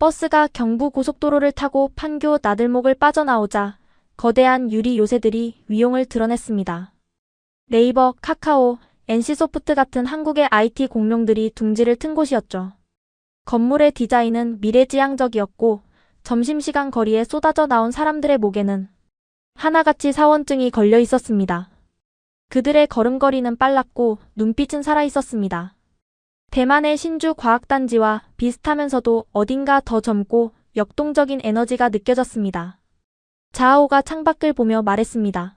[SPEAKER 2] 버스가 경부 고속도로를 타고 판교 나들목을 빠져나오자 거대한 유리 요새들이 위용을 드러냈습니다. 네이버, 카카오, NC소프트 같은 한국의 IT 공룡들이 둥지를 튼 곳이었죠. 건물의 디자인은 미래지향적이었고 점심시간 거리에 쏟아져 나온 사람들의 목에는 하나같이 사원증이 걸려 있었습니다. 그들의 걸음걸이는 빨랐고 눈빛은 살아있었습니다. 대만의 신주 과학단지와 비슷하면서도 어딘가 더 젊고 역동적인 에너지가 느껴졌습니다. 자아오가 창밖을 보며 말했습니다.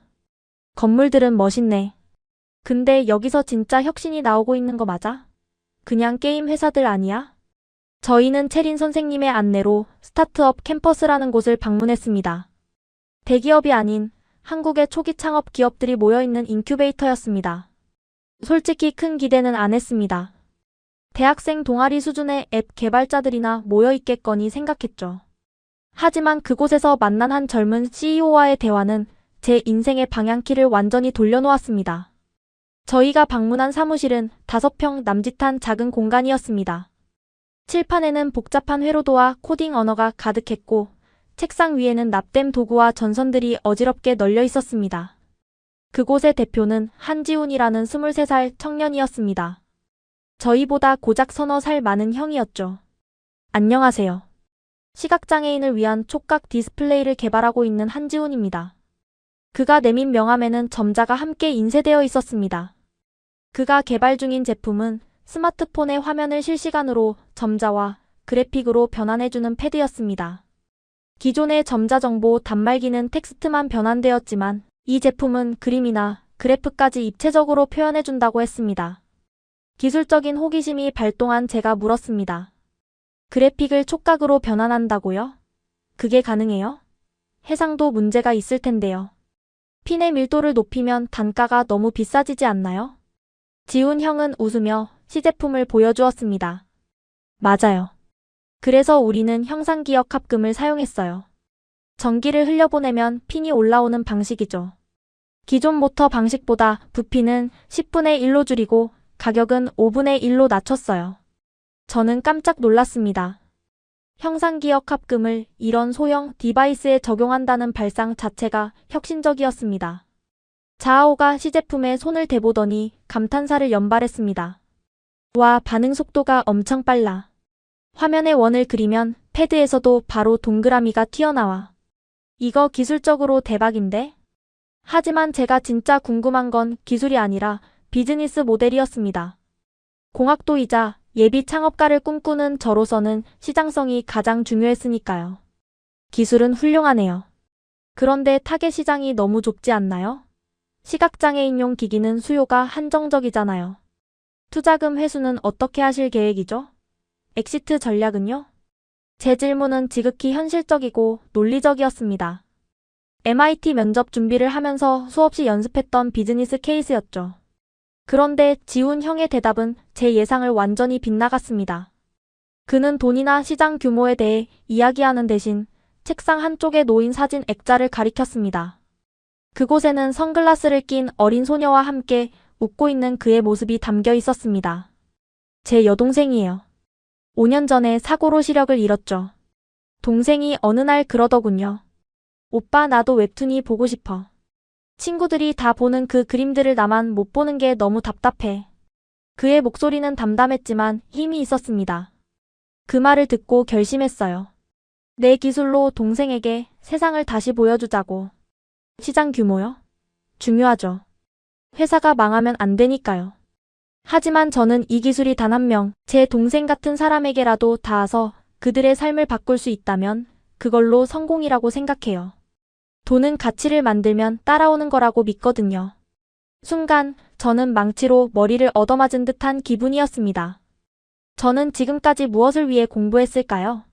[SPEAKER 2] 건물들은 멋있네. 근데 여기서 진짜 혁신이 나오고 있는 거 맞아? 그냥 게임 회사들 아니야? 저희는 채린 선생님의 안내로 스타트업 캠퍼스라는 곳을 방문했습니다. 대기업이 아닌 한국의 초기 창업 기업들이 모여있는 인큐베이터였습니다. 솔직히 큰 기대는 안 했습니다. 대학생 동아리 수준의 앱 개발자들이나 모여있겠거니 생각했죠. 하지만 그곳에서 만난 한 젊은 CEO와의 대화는 제 인생의 방향키를 완전히 돌려놓았습니다. 저희가 방문한 사무실은 5평 남짓한 작은 공간이었습니다. 칠판에는 복잡한 회로도와 코딩 언어가 가득했고 책상 위에는 납땜 도구와 전선들이 어지럽게 널려 있었습니다. 그곳의 대표는 한지훈이라는 23살 청년이었습니다. 저희보다 고작 서너 살 많은 형이었죠. 안녕하세요. 시각장애인을 위한 촉각 디스플레이를 개발하고 있는 한지훈입니다. 그가 내민 명함에는 점자가 함께 인쇄되어 있었습니다. 그가 개발 중인 제품은 스마트폰의 화면을 실시간으로 점자와 그래픽으로 변환해주는 패드였습니다. 기존의 점자 정보 단말기는 텍스트만 변환되었지만 이 제품은 그림이나 그래프까지 입체적으로 표현해준다고 했습니다. 기술적인 호기심이 발동한 제가 물었습니다. 그래픽을 촉각으로 변환한다고요? 그게 가능해요? 해상도 문제가 있을 텐데요. 핀의 밀도를 높이면 단가가 너무 비싸지지 않나요? 지훈 형은 웃으며 시제품을 보여주었습니다. 맞아요. 그래서 우리는 형상기억 합금을 사용했어요. 전기를 흘려보내면 핀이 올라오는 방식이죠. 기존 모터 방식보다 부피는 10분의 1로 줄이고 가격은 5분의 1로 낮췄어요. 저는 깜짝 놀랐습니다. 형상기억 합금을 이런 소형 디바이스에 적용한다는 발상 자체가 혁신적이었습니다. 자아오가 시제품에 손을 대보더니 감탄사를 연발했습니다. 와, 반응 속도가 엄청 빨라. 화면에 원을 그리면 패드에서도 바로 동그라미가 튀어나와. 이거 기술적으로 대박인데? 하지만 제가 진짜 궁금한 건 기술이 아니라 비즈니스 모델이었습니다. 공학도이자 예비 창업가를 꿈꾸는 저로서는 시장성이 가장 중요했으니까요. 기술은 훌륭하네요. 그런데 타겟 시장이 너무 좁지 않나요? 시각장애인용 기기는 수요가 한정적이잖아요. 투자금 회수는 어떻게 하실 계획이죠? 엑시트 전략은요? 제 질문은 지극히 현실적이고 논리적이었습니다. MIT 면접 준비를 하면서 수없이 연습했던 비즈니스 케이스였죠. 그런데 지훈 형의 대답은 제 예상을 완전히 빗나갔습니다. 그는 돈이나 시장 규모에 대해 이야기하는 대신 책상 한쪽에 놓인 사진 액자를 가리켰습니다. 그곳에는 선글라스를 낀 어린 소녀와 함께 웃고 있는 그의 모습이 담겨 있었습니다. 제 여동생이에요. 5년 전에 사고로 시력을 잃었죠. 동생이 어느 날 그러더군요. 오빠, 나도 웹툰이 보고 싶어. 친구들이 다 보는 그 그림들을 나만 못 보는 게 너무 답답해. 그의 목소리는 담담했지만 힘이 있었습니다. 그 말을 듣고 결심했어요. 내 기술로 동생에게 세상을 다시 보여주자고. 시장 규모요? 중요하죠. 회사가 망하면 안 되니까요. 하지만 저는 이 기술이 단 한 명, 제 동생 같은 사람에게라도 닿아서 그들의 삶을 바꿀 수 있다면 그걸로 성공이라고 생각해요. 돈은 가치를 만들면 따라오는 거라고 믿거든요. 순간 저는 망치로 머리를 얻어맞은 듯한 기분이었습니다. 저는 지금까지 무엇을 위해 공부했을까요?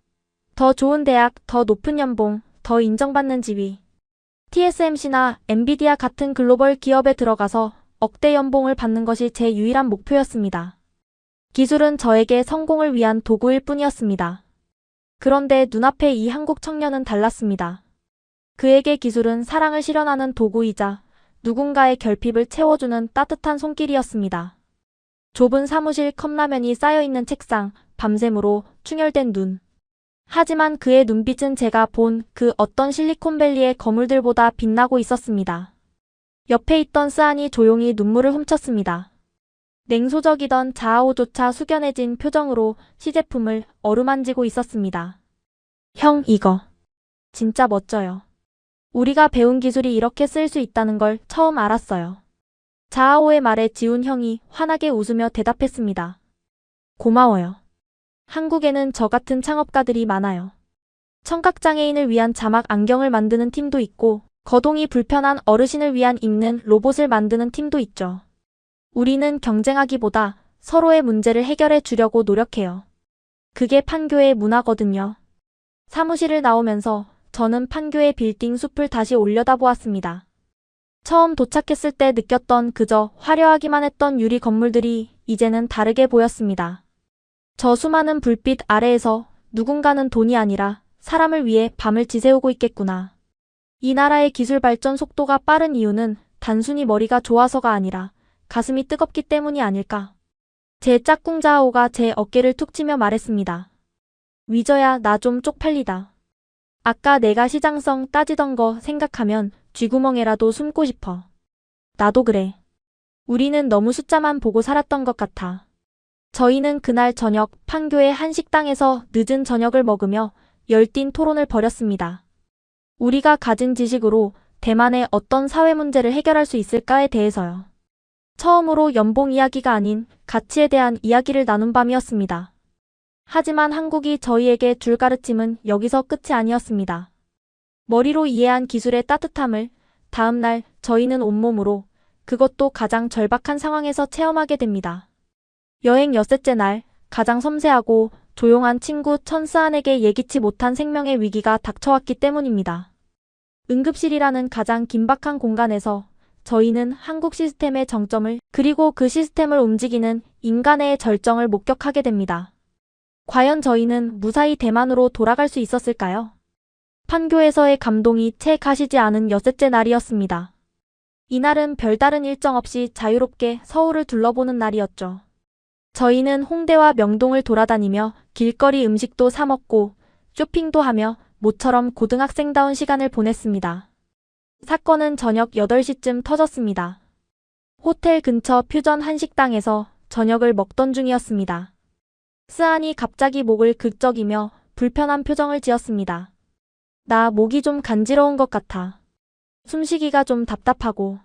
[SPEAKER 2] 더 좋은 대학, 더 높은 연봉, 더 인정받는 지위. TSMC나 엔비디아 같은 글로벌 기업에 들어가서 억대 연봉을 받는 것이 제 유일한 목표였습니다. 기술은 저에게 성공을 위한 도구일 뿐이었습니다. 그런데 눈앞에 이 한국 청년은 달랐습니다. 그에게 기술은 사랑을 실현하는 도구이자 누군가의 결핍을 채워주는 따뜻한 손길이었습니다. 좁은 사무실, 컵라면이 쌓여있는 책상, 밤샘으로 충혈된 눈. 하지만 그의 눈빛은 제가 본 그 어떤 실리콘밸리의 거물들보다 빛나고 있었습니다. 옆에 있던 스안이 조용히 눈물을 훔쳤습니다. 냉소적이던 자아오조차 숙연해진 표정으로 시제품을 어루만지고 있었습니다. 형, 이거 진짜 멋져요. 우리가 배운 기술이 이렇게 쓸 수 있다는 걸 처음 알았어요. 자아오의 말에 지훈 형이 환하게 웃으며 대답했습니다. 고마워요. 한국에는 저 같은 창업가들이 많아요. 청각장애인을 위한 자막 안경을 만드는 팀도 있고 거동이 불편한 어르신을 위한 입는 로봇을 만드는 팀도 있죠. 우리는 경쟁하기보다 서로의 문제를 해결해 주려고 노력해요. 그게 판교의 문화거든요. 사무실을 나오면서 저는 판교의 빌딩 숲을 다시 올려다보았습니다. 처음 도착했을 때 느꼈던 그저 화려하기만 했던 유리 건물들이 이제는 다르게 보였습니다. 저 수많은 불빛 아래에서 누군가는 돈이 아니라 사람을 위해 밤을 지새우고 있겠구나. 이 나라의 기술 발전 속도가 빠른 이유는 단순히 머리가 좋아서가 아니라 가슴이 뜨겁기 때문이 아닐까. 제 짝꿍 자아오가 제 어깨를 툭 치며 말했습니다. 위저야, 나 좀 쪽팔리다. 아까 내가 시장성 따지던 거 생각하면 쥐구멍에라도 숨고 싶어. 나도 그래. 우리는 너무 숫자만 보고 살았던 것 같아. 저희는 그날 저녁 판교의 한 식당에서 늦은 저녁을 먹으며 열띤 토론을 벌였습니다. 우리가 가진 지식으로 대만의 어떤 사회 문제를 해결할 수 있을까에 대해서요. 처음으로 연봉 이야기가 아닌 가치에 대한 이야기를 나눈 밤이었습니다. 하지만 한국이 저희에게 줄 가르침은 여기서 끝이 아니었습니다. 머리로 이해한 기술의 따뜻함을 다음 날 저희는 온몸으로, 그것도 가장 절박한 상황에서 체험하게 됩니다. 여행 엿새째 날 가장 섬세하고 조용한 친구 천스안에게 예기치 못한 생명의 위기가 닥쳐왔기 때문입니다. 응급실이라는 가장 긴박한 공간에서 저희는 한국 시스템의 정점을, 그리고 그 시스템을 움직이는 인간의 절정을 목격하게 됩니다. 과연 저희는 무사히 대만으로 돌아갈 수 있었을까요? 판교에서의 감동이 채 가시지 않은 엿새째 날이었습니다. 이날은 별다른 일정 없이 자유롭게 서울을 둘러보는 날이었죠. 저희는 홍대와 명동을 돌아다니며 길거리 음식도 사 먹고 쇼핑도 하며 모처럼 고등학생다운 시간을 보냈습니다. 사건은 저녁 8시쯤 터졌습니다. 호텔 근처 퓨전 한식당에서 저녁을 먹던 중이었습니다. 스안이 갑자기 목을 극적이며 불편한 표정을 지었습니다. 나 목이 좀 간지러운 것 같아. 숨쉬기가 좀 답답하고.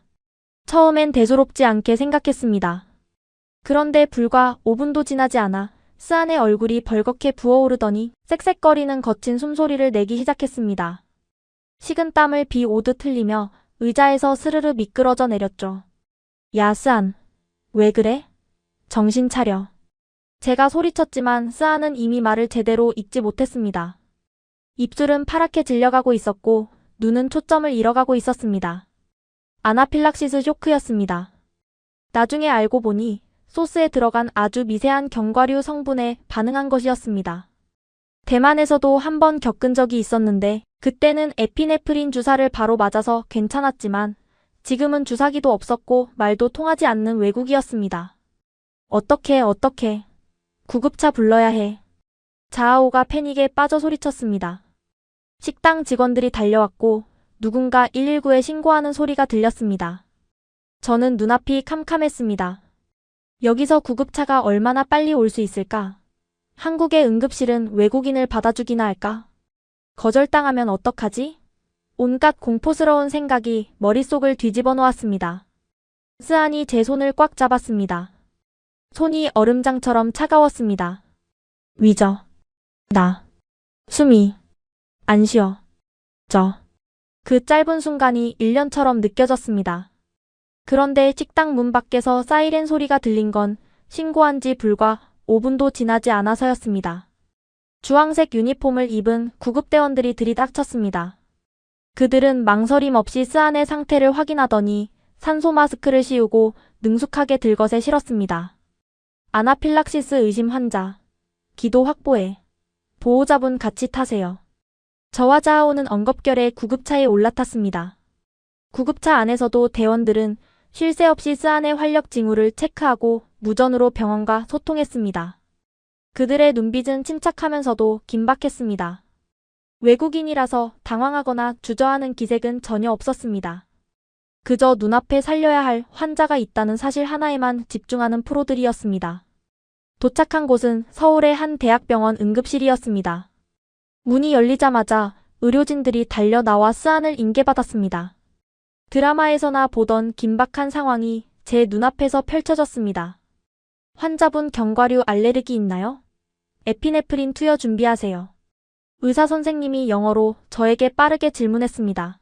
[SPEAKER 2] 처음엔 대수롭지 않게 생각했습니다. 그런데 불과 5분도 지나지 않아 스안의 얼굴이 벌겋게 부어오르더니 쌕쌕거리는 거친 숨소리를 내기 시작했습니다. 식은 땀을 비 오듯 흘리며 의자에서 스르르 미끄러져 내렸죠. 야, 스안. 왜 그래? 정신 차려. 제가 소리쳤지만 스안은 이미 말을 제대로 읽지 못했습니다. 입술은 파랗게 질려가고 있었고 눈은 초점을 잃어가고 있었습니다. 아나필락시스 쇼크였습니다. 나중에 알고 보니 소스에 들어간 아주 미세한 견과류 성분에 반응한 것이었습니다. 대만에서도 한 번 겪은 적이 있었는데 그때는 에피네프린 주사를 바로 맞아서 괜찮았지만 지금은 주사기도 없었고 말도 통하지 않는 외국이었습니다. 어떡해. 구급차 불러야 해. 자아오가 패닉에 빠져 소리쳤습니다. 식당 직원들이 달려왔고 누군가 119에 신고하는 소리가 들렸습니다. 저는 눈앞이 캄캄했습니다. 여기서 구급차가 얼마나 빨리 올 수 있을까? 한국의 응급실은 외국인을 받아주기나 할까? 거절당하면 어떡하지? 온갖 공포스러운 생각이 머릿속을 뒤집어 놓았습니다. 스안이 제 손을 꽉 잡았습니다. 손이 얼음장처럼 차가웠습니다. 위저. 나. 숨이. 안 쉬어. 그 짧은 순간이 1년처럼 느껴졌습니다. 그런데 식당 문 밖에서 사이렌 소리가 들린 건 신고한 지 불과 5분도 지나지 않아서였습니다. 주황색 유니폼을 입은 구급대원들이 들이닥쳤습니다. 그들은 망설임 없이 스안의 상태를 확인하더니 산소 마스크를 씌우고 능숙하게 들것에 실었습니다. 아나필락시스 의심 환자. 기도 확보해. 보호자분 같이 타세요. 저와 자아오는 엉겁결에 구급차에 올라탔습니다. 구급차 안에서도 대원들은 쉴 새 없이 스안의 활력 징후를 체크하고 무전으로 병원과 소통했습니다. 그들의 눈빛은 침착하면서도 긴박했습니다. 외국인이라서 당황하거나 주저하는 기색은 전혀 없었습니다. 그저 눈앞에 살려야 할 환자가 있다는 사실 하나에만 집중하는 프로들이었습니다. 도착한 곳은 서울의 한 대학병원 응급실이었습니다. 문이 열리자마자 의료진들이 달려 나와 스안을 인계받았습니다. 드라마에서나 보던 긴박한 상황이 제 눈앞에서 펼쳐졌습니다. 환자분 견과류 알레르기 있나요? 에피네프린 투여 준비하세요. 의사 선생님이 영어로 저에게 빠르게 질문했습니다.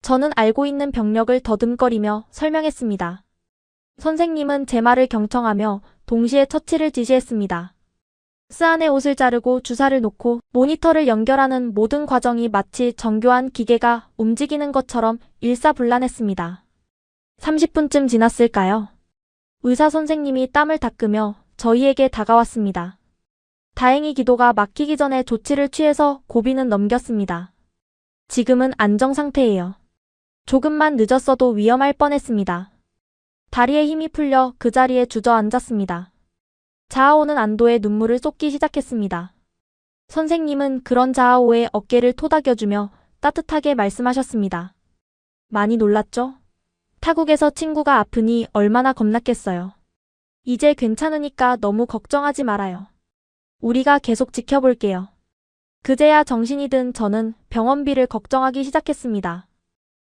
[SPEAKER 2] 저는 알고 있는 병력을 더듬거리며 설명했습니다. 선생님은 제 말을 경청하며 동시에 처치를 지시했습니다. 스안의 옷을 자르고 주사를 놓고 모니터를 연결하는 모든 과정이 마치 정교한 기계가 움직이는 것처럼 일사불란했습니다. 30분쯤 지났을까요? 의사 선생님이 땀을 닦으며 저희에게 다가왔습니다. 다행히 기도가 막히기 전에 조치를 취해서 고비는 넘겼습니다. 지금은 안정 상태예요. 조금만 늦었어도 위험할 뻔했습니다. 다리에 힘이 풀려 그 자리에 주저앉았습니다. 자아오는 안도의 눈물을 쏟기 시작했습니다. 선생님은 그런 자아오의 어깨를 토닥여주며 따뜻하게 말씀하셨습니다. 많이 놀랐죠? 타국에서 친구가 아프니 얼마나 겁났겠어요. 이제 괜찮으니까 너무 걱정하지 말아요. 우리가 계속 지켜볼게요. 그제야 정신이 든 저는 병원비를 걱정하기 시작했습니다.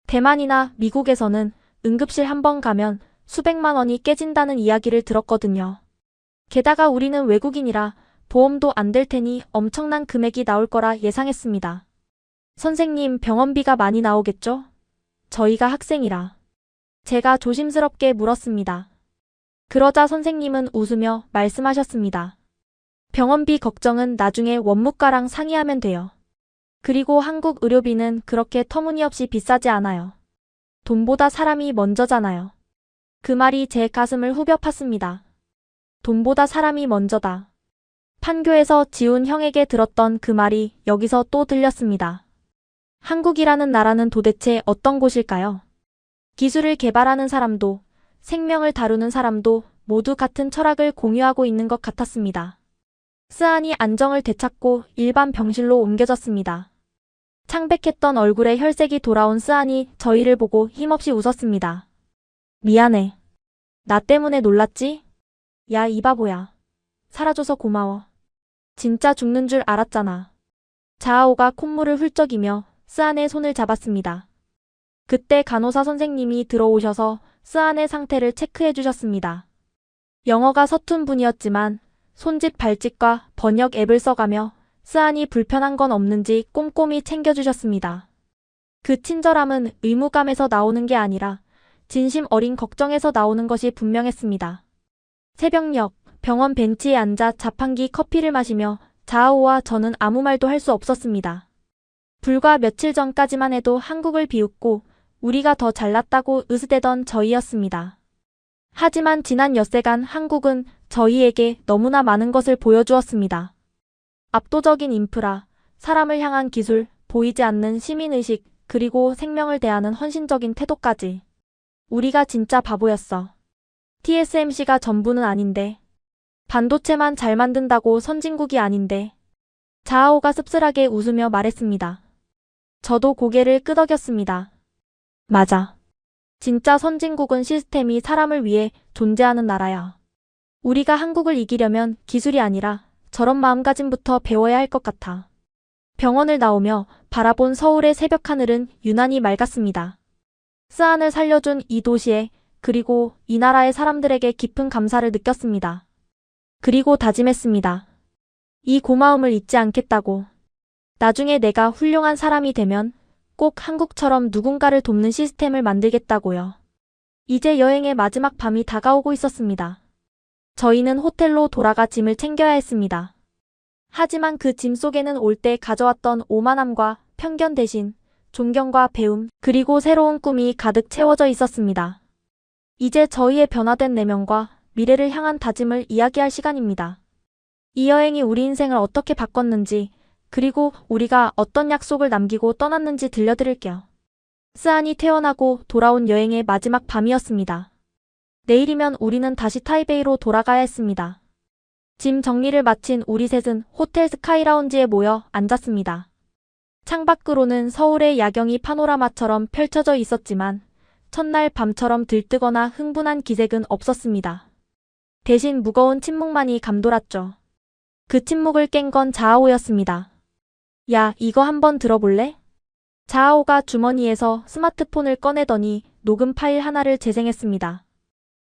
[SPEAKER 2] 대만이나 미국에서는 응급실 한 번 가면 수백만 원이 깨진다는 이야기를 들었거든요. 게다가 우리는 외국인이라 보험도 안 될 테니 엄청난 금액이 나올 거라 예상했습니다. 선생님, 병원비가 많이 나오겠죠? 저희가 학생이라. 제가 조심스럽게 물었습니다. 그러자 선생님은 웃으며 말씀하셨습니다. 병원비 걱정은 나중에 원무과랑 상의하면 돼요. 그리고 한국 의료비는 그렇게 터무니없이 비싸지 않아요. 돈보다 사람이 먼저잖아요. 그 말이 제 가슴을 후벼 팠습니다. 돈보다 사람이 먼저다. 판교에서 지훈 형에게 들었던 그 말이 여기서 또 들렸습니다. 한국이라는 나라는 도대체 어떤 곳일까요? 기술을 개발하는 사람도, 생명을 다루는 사람도 모두 같은 철학을 공유하고 있는 것 같았습니다. 스안이 안정을 되찾고 일반 병실로 옮겨졌습니다. 창백했던 얼굴에 혈색이 돌아온 스안이 저희를 보고 힘없이 웃었습니다. 미안해. 나 때문에 놀랐지? 야, 이 바보야. 살아줘서 고마워. 진짜 죽는 줄 알았잖아. 자아오가 콧물을 훌쩍이며 스안의 손을 잡았습니다. 그때 간호사 선생님이 들어오셔서 스안의 상태를 체크해 주셨습니다. 영어가 서툰 분이었지만 손짓 발짓과 번역 앱을 써가며 스안이 불편한 건 없는지 꼼꼼히 챙겨주셨습니다. 그 친절함은 의무감에서 나오는 게 아니라 진심 어린 걱정에서 나오는 것이 분명했습니다. 새벽녘 병원 벤치에 앉아 자판기 커피를 마시며 자아오와 저는 아무 말도 할 수 없었습니다. 불과 며칠 전까지만 해도 한국을 비웃고 우리가 더 잘났다고 으스대던 저희였습니다. 하지만 지난 엿새간 한국은 저희에게 너무나 많은 것을 보여주었습니다. 압도적인 인프라, 사람을 향한 기술, 보이지 않는 시민의식, 그리고 생명을 대하는 헌신적인 태도까지. 우리가 진짜 바보였어. TSMC가 전부는 아닌데. 반도체만 잘 만든다고 선진국이 아닌데. 자아오가 씁쓸하게 웃으며 말했습니다. 저도 고개를 끄덕였습니다. 맞아. 진짜 선진국은 시스템이 사람을 위해 존재하는 나라야. 우리가 한국을 이기려면 기술이 아니라 저런 마음가짐부터 배워야 할 것 같아. 병원을 나오며 바라본 서울의 새벽 하늘은 유난히 맑았습니다. 스안을 살려준 이 도시에 그리고 이 나라의 사람들에게 깊은 감사를 느꼈습니다. 그리고 다짐했습니다. 이 고마움을 잊지 않겠다고. 나중에 내가 훌륭한 사람이 되면 꼭 한국처럼 누군가를 돕는 시스템을 만들겠다고요. 이제 여행의 마지막 밤이 다가오고 있었습니다. 저희는 호텔로 돌아가 짐을 챙겨야 했습니다. 하지만 그 짐 속에는 올 때 가져왔던 오만함과 편견 대신 존경과 배움, 그리고 새로운 꿈이 가득 채워져 있었습니다. 이제 저희의 변화된 내면과 미래를 향한 다짐을 이야기할 시간입니다. 이 여행이 우리 인생을 어떻게 바꿨는지, 그리고 우리가 어떤 약속을 남기고 떠났는지 들려드릴게요. 스안이 퇴원하고 돌아온 여행의 마지막 밤이었습니다. 내일이면 우리는 다시 타이베이로 돌아가야 했습니다. 짐 정리를 마친 우리 셋은 호텔 스카이라운지에 모여 앉았습니다. 창밖으로는 서울의 야경이 파노라마처럼 펼쳐져 있었지만 첫날 밤처럼 들뜨거나 흥분한 기색은 없었습니다. 대신 무거운 침묵만이 감돌았죠. 그 침묵을 깬 건 자아오였습니다. 야, 이거 한번 들어볼래? 자아오가 주머니에서 스마트폰을 꺼내더니 녹음 파일 하나를 재생했습니다.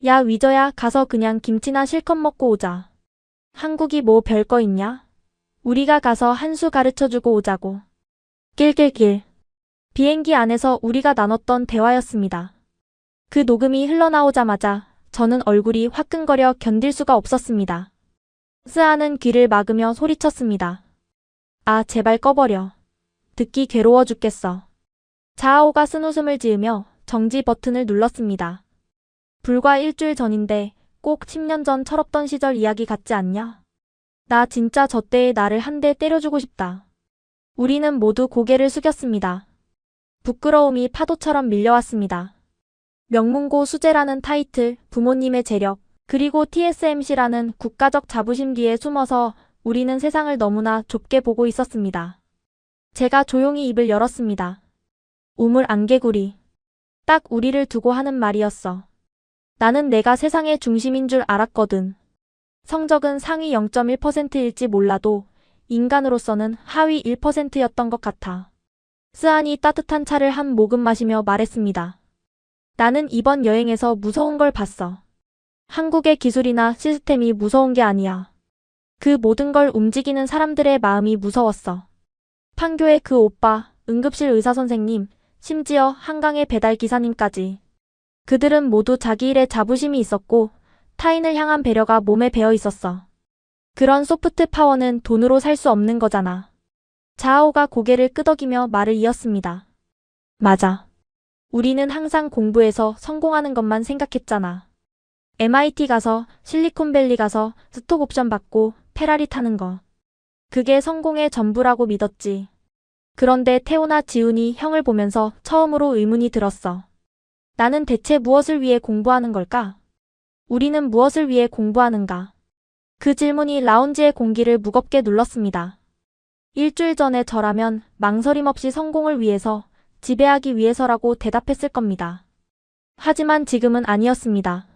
[SPEAKER 2] 야, 위저야, 가서 그냥 김치나 실컷 먹고 오자. 한국이 뭐 별거 있냐? 우리가 가서 한 수 가르쳐주고 오자고. 낄낄낄. 비행기 안에서 우리가 나눴던 대화였습니다. 그 녹음이 흘러나오자마자 저는 얼굴이 화끈거려 견딜 수가 없었습니다. 스아는 귀를 막으며 소리쳤습니다. 아, 제발 꺼버려. 듣기 괴로워 죽겠어. 자아오가 쓴웃음을 지으며 정지 버튼을 눌렀습니다. 불과 일주일 전인데 꼭 10년 전 철없던 시절 이야기 같지 않냐? 나 진짜 저 때의 나를 한 대 때려주고 싶다. 우리는 모두 고개를 숙였습니다. 부끄러움이 파도처럼 밀려왔습니다. 명문고 수재라는 타이틀, 부모님의 재력, 그리고 TSMC라는 국가적 자부심 뒤에 숨어서 우리는 세상을 너무나 좁게 보고 있었습니다. 제가 조용히 입을 열었습니다. 우물 안개구리. 딱 우리를 두고 하는 말이었어. 나는 내가 세상의 중심인 줄 알았거든. 성적은 상위 0.1%일지 몰라도 인간으로서는 하위 1%였던 것 같아. 스안이 따뜻한 차를 한 모금 마시며 말했습니다. 나는 이번 여행에서 무서운 걸 봤어. 한국의 기술이나 시스템이 무서운 게 아니야. 그 모든 걸 움직이는 사람들의 마음이 무서웠어. 판교의 그 오빠, 응급실 의사 선생님, 심지어 한강의 배달 기사님까지. 그들은 모두 자기 일에 자부심이 있었고 타인을 향한 배려가 몸에 배어 있었어. 그런 소프트 파워는 돈으로 살 수 없는 거잖아. 자아오가 고개를 끄덕이며 말을 이었습니다. 맞아. 우리는 항상 공부해서 성공하는 것만 생각했잖아. MIT 가서 실리콘밸리 가서 스톡 옵션 받고 페라리 타는 거. 그게 성공의 전부라고 믿었지. 그런데 태호나 지훈이 형을 보면서 처음으로 의문이 들었어. 나는 대체 무엇을 위해 공부하는 걸까? 우리는 무엇을 위해 공부하는가? 그 질문이 라운지의 공기를 무겁게 눌렀습니다. 일주일 전에 저라면 망설임 없이 성공을 위해서, 지배하기 위해서라고 대답했을 겁니다. 하지만 지금은 아니었습니다.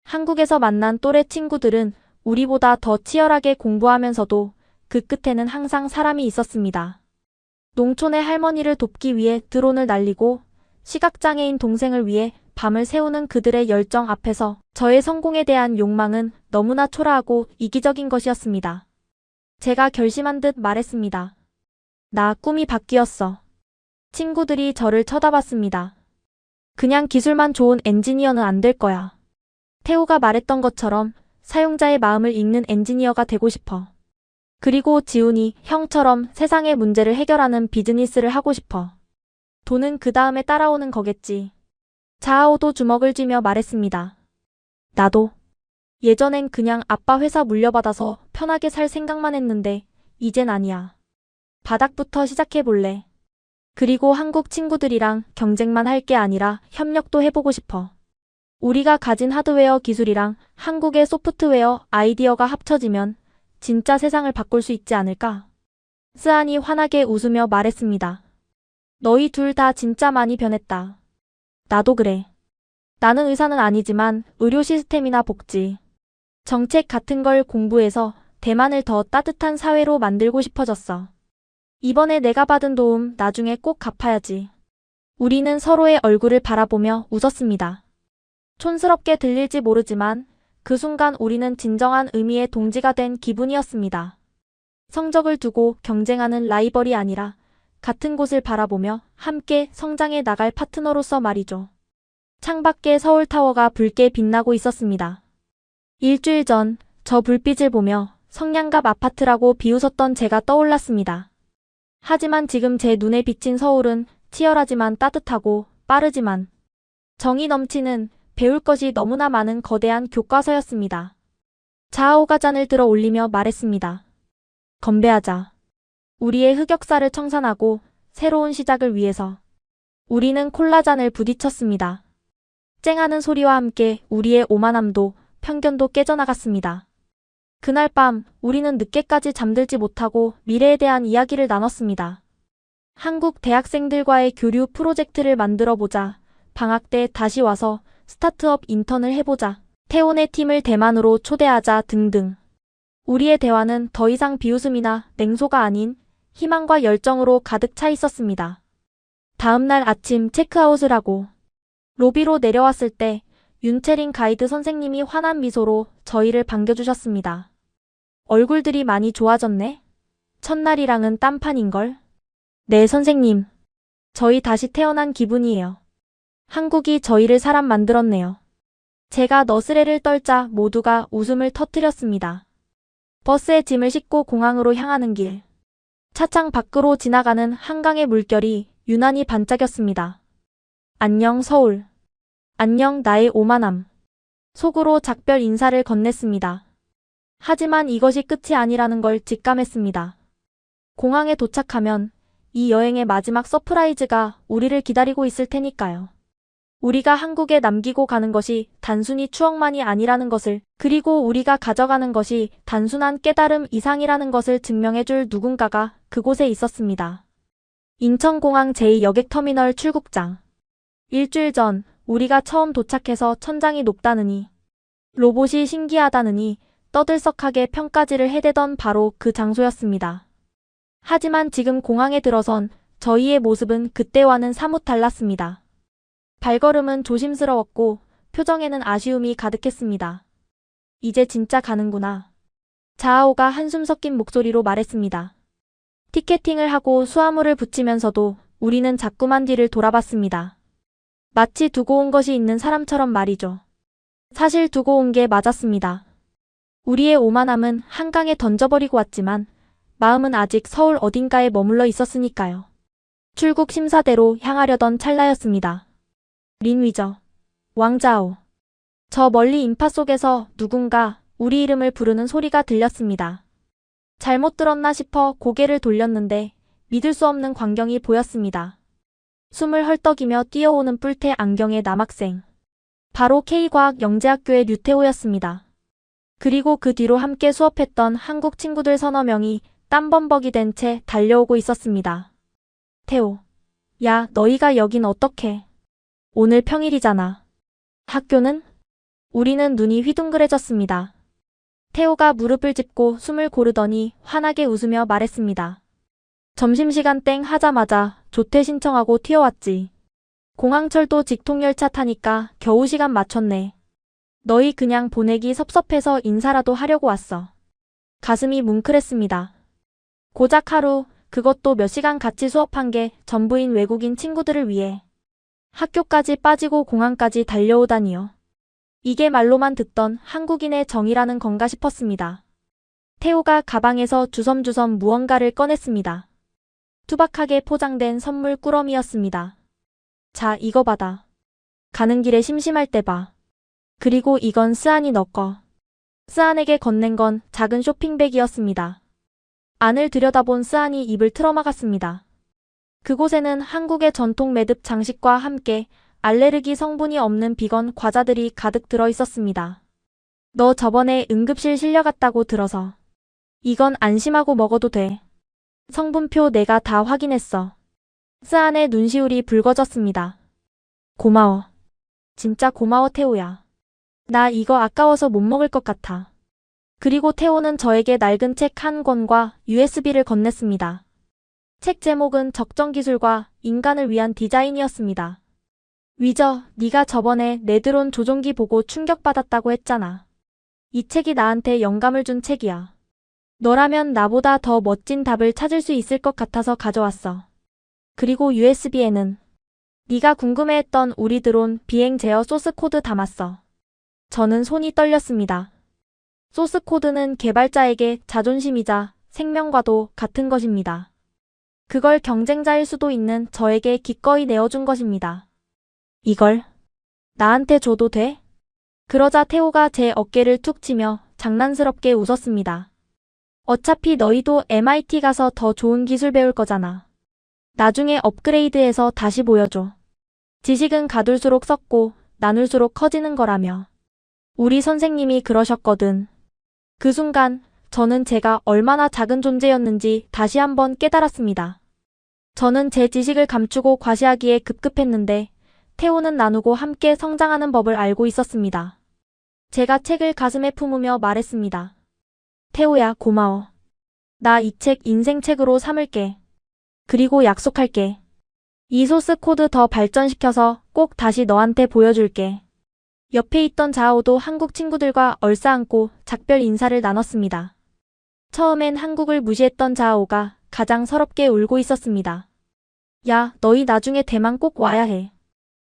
[SPEAKER 2] 한국에서 만난 또래 친구들은 우리보다 더 치열하게 공부하면서도 그 끝에는 항상 사람이 있었습니다. 농촌의 할머니를 돕기 위해 드론을 날리고 시각장애인 동생을 위해 밤을 새우는 그들의 열정 앞에서 저의 성공에 대한 욕망은 너무나 초라하고 이기적인 것이었습니다. 제가 결심한 듯 말했습니다. 나 꿈이 바뀌었어. 친구들이 저를 쳐다봤습니다. 그냥 기술만 좋은 엔지니어는 안 될 거야. 태우가 말했던 것처럼 사용자의 마음을 읽는 엔지니어가 되고 싶어. 그리고 지훈이 형처럼 세상의 문제를 해결하는 비즈니스를 하고 싶어. 돈은 그 다음에 따라오는 거겠지. 자아오도 주먹을 쥐며 말했습니다. 나도. 예전엔 그냥 아빠 회사 물려받아서 편하게 살 생각만 했는데 이젠 아니야. 바닥부터 시작해볼래. 그리고 한국 친구들이랑 경쟁만 할 게 아니라 협력도 해보고 싶어. 우리가 가진 하드웨어 기술이랑 한국의 소프트웨어 아이디어가 합쳐지면 진짜 세상을 바꿀 수 있지 않을까? 스안이 환하게 웃으며 말했습니다. 너희 둘 다 진짜 많이 변했다. 나도 그래. 나는 의사는 아니지만 의료 시스템이나 복지, 정책 같은 걸 공부해서 대만을 더 따뜻한 사회로 만들고 싶어졌어. 이번에 내가 받은 도움 나중에 꼭 갚아야지. 우리는 서로의 얼굴을 바라보며 웃었습니다. 촌스럽게 들릴지 모르지만 그 순간 우리는 진정한 의미의 동지가 된 기분이었습니다. 성적을 두고 경쟁하는 라이벌이 아니라 같은 곳을 바라보며 함께 성장해 나갈 파트너로서 말이죠. 창밖에 서울타워가 붉게 빛나고 있었습니다. 일주일 전 저 불빛을 보며 성냥갑 아파트라고 비웃었던 제가 떠올랐습니다. 하지만 지금 제 눈에 비친 서울은 치열하지만 따뜻하고 빠르지만 정이 넘치는 배울 것이 너무나 많은 거대한 교과서였습니다. 자아오가 잔을 들어 올리며 말했습니다. 건배하자. 우리의 흑역사를 청산하고 새로운 시작을 위해서. 우리는 콜라잔을 부딪혔습니다. 쨍하는 소리와 함께 우리의 오만함도 편견도 깨져나갔습니다. 그날 밤 우리는 늦게까지 잠들지 못하고 미래에 대한 이야기를 나눴습니다. 한국 대학생들과의 교류 프로젝트를 만들어보자. 방학 때 다시 와서 스타트업 인턴을 해보자. 태온의 팀을 대만으로 초대하자 등등. 우리의 대화는 더 이상 비웃음이나 냉소가 아닌 희망과 열정으로 가득 차 있었습니다. 다음날 아침 체크아웃을 하고 로비로 내려왔을 때 윤채린 가이드 선생님이 환한 미소로 저희를 반겨주셨습니다. 얼굴들이 많이 좋아졌네? 첫날이랑은 딴판인걸? 네, 선생님. 저희 다시 태어난 기분이에요. 한국이 저희를 사람 만들었네요. 제가 너스레를 떨자 모두가 웃음을 터뜨렸습니다. 버스에 짐을 싣고 공항으로 향하는 길. 차창 밖으로 지나가는 한강의 물결이 유난히 반짝였습니다. 안녕 서울. 안녕 나의 오만함. 속으로 작별 인사를 건넸습니다. 하지만 이것이 끝이 아니라는 걸 직감했습니다. 공항에 도착하면 이 여행의 마지막 서프라이즈가 우리를 기다리고 있을 테니까요. 우리가 한국에 남기고 가는 것이 단순히 추억만이 아니라는 것을, 그리고 우리가 가져가는 것이 단순한 깨달음 이상이라는 것을 증명해줄 누군가가 그곳에 있었습니다. 인천공항 제2여객터미널 출국장. 일주일 전 우리가 처음 도착해서 천장이 높다느니, 로봇이 신기하다느니 떠들썩하게 평가지를 해대던 바로 그 장소였습니다. 하지만 지금 공항에 들어선 저희의 모습은 그때와는 사뭇 달랐습니다. 발걸음은 조심스러웠고 표정에는 아쉬움이 가득했습니다. 이제 진짜 가는구나. 자아오가 한숨 섞인 목소리로 말했습니다. 티켓팅을 하고 수화물을 붙이면서도 우리는 자꾸만 뒤를 돌아봤습니다. 마치 두고 온 것이 있는 사람처럼 말이죠. 사실 두고 온 게 맞았습니다. 우리의 오만함은 한강에 던져버리고 왔지만 마음은 아직 서울 어딘가에 머물러 있었으니까요. 출국 심사대로 향하려던 찰나였습니다. 린위저. 왕자오. 저 멀리 인파 속에서 누군가 우리 이름을 부르는 소리가 들렸습니다. 잘못 들었나 싶어 고개를 돌렸는데 믿을 수 없는 광경이 보였습니다. 숨을 헐떡이며 뛰어오는 뿔테 안경의 남학생. 바로 K과학영재학교의 류태호였습니다. 그리고 그 뒤로 함께 수업했던 한국 친구들 서너 명이 땀범벅이 된 채 달려오고 있었습니다. 태호. 야, 너희가 여긴 어떡해? 오늘 평일이잖아. 학교는? 우리는 눈이 휘둥그레졌습니다. 태호가 무릎을 짚고 숨을 고르더니 환하게 웃으며 말했습니다. 점심시간 땡 하자마자 조퇴 신청하고 튀어왔지. 공항철도 직통열차 타니까 겨우 시간 맞췄네. 너희 그냥 보내기 섭섭해서 인사라도 하려고 왔어. 가슴이 뭉클했습니다. 고작 하루, 그것도 몇 시간 같이 수업한 게 전부인 외국인 친구들을 위해. 학교까지 빠지고 공항까지 달려오다니요. 이게 말로만 듣던 한국인의 정이라는 건가 싶었습니다. 태호가 가방에서 주섬주섬 무언가를 꺼냈습니다. 투박하게 포장된 선물 꾸러미였습니다. 자, 이거 받아. 가는 길에 심심할 때 봐. 그리고 이건 스안이 너 거. 스안에게 건넨 건 작은 쇼핑백이었습니다. 안을 들여다본 스안이 입을 틀어막았습니다. 그곳에는 한국의 전통 매듭 장식과 함께 알레르기 성분이 없는 비건 과자들이 가득 들어 있었습니다. 너 저번에 응급실 실려갔다고 들어서. 이건 안심하고 먹어도 돼. 성분표 내가 다 확인했어. 스안의 눈시울이 붉어졌습니다. 고마워. 진짜 고마워 태호야. 나 이거 아까워서 못 먹을 것 같아. 그리고 태호는 저에게 낡은 책 한 권과 USB를 건넸습니다. 책 제목은 적정기술과 인간을 위한 디자인이었습니다. 위저, 네가 저번에 네드론 조종기 보고 충격받았다고 했잖아. 이 책이 나한테 영감을 준 책이야. 너라면 나보다 더 멋진 답을 찾을 수 있을 것 같아서 가져왔어. 그리고 USB에는 네가 궁금해했던 우리 드론 비행 제어 소스 코드 담았어. 저는 손이 떨렸습니다. 소스 코드는 개발자에게 자존심이자 생명과도 같은 것입니다. 그걸 경쟁자일 수도 있는 저에게 기꺼이 내어준 것입니다. 이걸 나한테 줘도 돼? 그러자 태호가 제 어깨를 툭 치며 장난스럽게 웃었습니다. 어차피 너희도 MIT 가서 더 좋은 기술 배울 거잖아. 나중에 업그레이드해서 다시 보여줘. 지식은 가둘수록 썩고 나눌수록 커지는 거라며. 우리 선생님이 그러셨거든. 그 순간 저는 제가 얼마나 작은 존재였는지 다시 한번 깨달았습니다. 저는 제 지식을 감추고 과시하기에 급급했는데 태호는 나누고 함께 성장하는 법을 알고 있었습니다. 제가 책을 가슴에 품으며 말했습니다. 태호야, 고마워. 나 이 책 인생책으로 삼을게. 그리고 약속할게. 이 소스 코드 더 발전시켜서 꼭 다시 너한테 보여줄게. 옆에 있던 자오도 한국 친구들과 얼싸안고 작별 인사를 나눴습니다. 처음엔 한국을 무시했던 자오가 가장 서럽게 울고 있었습니다. 야, 너희 나중에 대만 꼭 와야 해.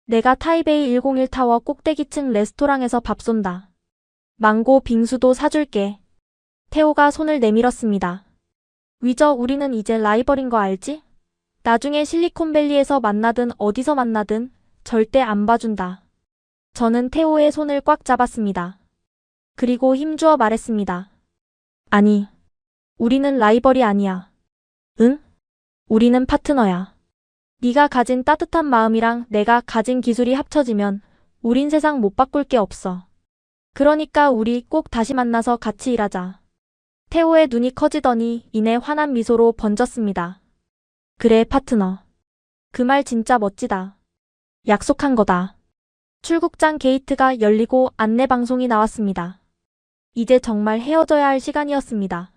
[SPEAKER 2] 내가 타이베이 101 타워 꼭대기층 레스토랑에서 밥 쏜다. 망고 빙수도 사줄게. 태호가 손을 내밀었습니다. 위저, 우리는 이제 라이벌인 거 알지? 나중에 실리콘밸리에서 만나든 어디서 만나든 절대 안 봐준다. 저는 태호의 손을 꽉 잡았습니다. 그리고 힘주어 말했습니다. 아니, 우리는 라이벌이 아니야. 응? 우리는 파트너야. 네가 가진 따뜻한 마음이랑 내가 가진 기술이 합쳐지면 우린 세상 못 바꿀 게 없어. 그러니까 우리 꼭 다시 만나서 같이 일하자. 태호의 눈이 커지더니 이내 환한 미소로 번졌습니다. 그래, 파트너. 그 말 진짜 멋지다. 약속한 거다. 출국장 게이트가 열리고 안내방송이 나왔습니다. 이제 정말 헤어져야 할 시간이었습니다.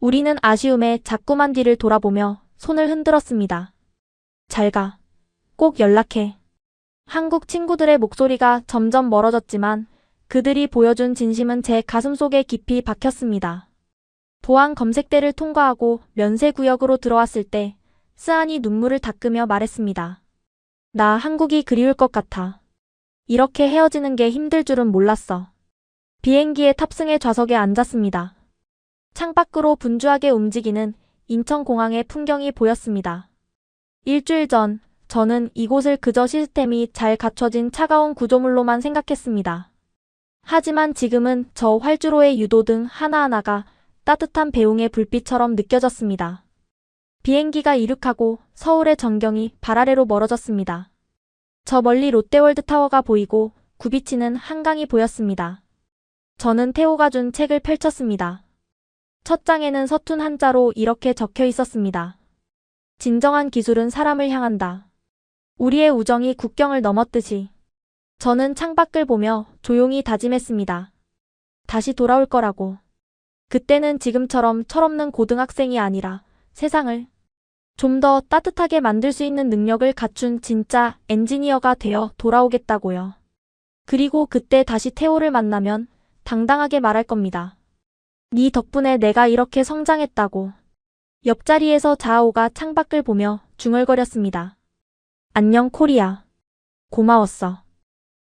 [SPEAKER 2] 우리는 아쉬움에 자꾸만 뒤를 돌아보며 손을 흔들었습니다. 잘 가. 꼭 연락해. 한국 친구들의 목소리가 점점 멀어졌지만 그들이 보여준 진심은 제 가슴속에 깊이 박혔습니다. 보안 검색대를 통과하고 면세구역으로 들어왔을 때 스안이 눈물을 닦으며 말했습니다. 나 한국이 그리울 것 같아. 이렇게 헤어지는 게 힘들 줄은 몰랐어. 비행기에 탑승해 좌석에 앉았습니다. 창밖으로 분주하게 움직이는 인천공항의 풍경이 보였습니다. 일주일 전 저는 이곳을 그저 시스템이 잘 갖춰진 차가운 구조물로만 생각했습니다. 하지만 지금은 저 활주로의 유도등 하나하나가 따뜻한 배웅의 불빛처럼 느껴졌습니다. 비행기가 이륙하고 서울의 전경이 발 아래로 멀어졌습니다. 저 멀리 롯데월드 타워가 보이고 굽이치는 한강이 보였습니다. 저는 태호가 준 책을 펼쳤습니다. 첫 장에는 서툰 한자로 이렇게 적혀 있었습니다. 진정한 기술은 사람을 향한다. 우리의 우정이 국경을 넘었듯이. 저는 창밖을 보며 조용히 다짐했습니다. 다시 돌아올 거라고. 그때는 지금처럼 철없는 고등학생이 아니라 세상을 좀 더 따뜻하게 만들 수 있는 능력을 갖춘 진짜 엔지니어가 되어 돌아오겠다고요. 그리고 그때 다시 태호를 만나면 당당하게 말할 겁니다. 네 덕분에 내가 이렇게 성장했다고. 옆자리에서 자아오가 창밖을 보며 중얼거렸습니다. 안녕 코리아. 고마웠어.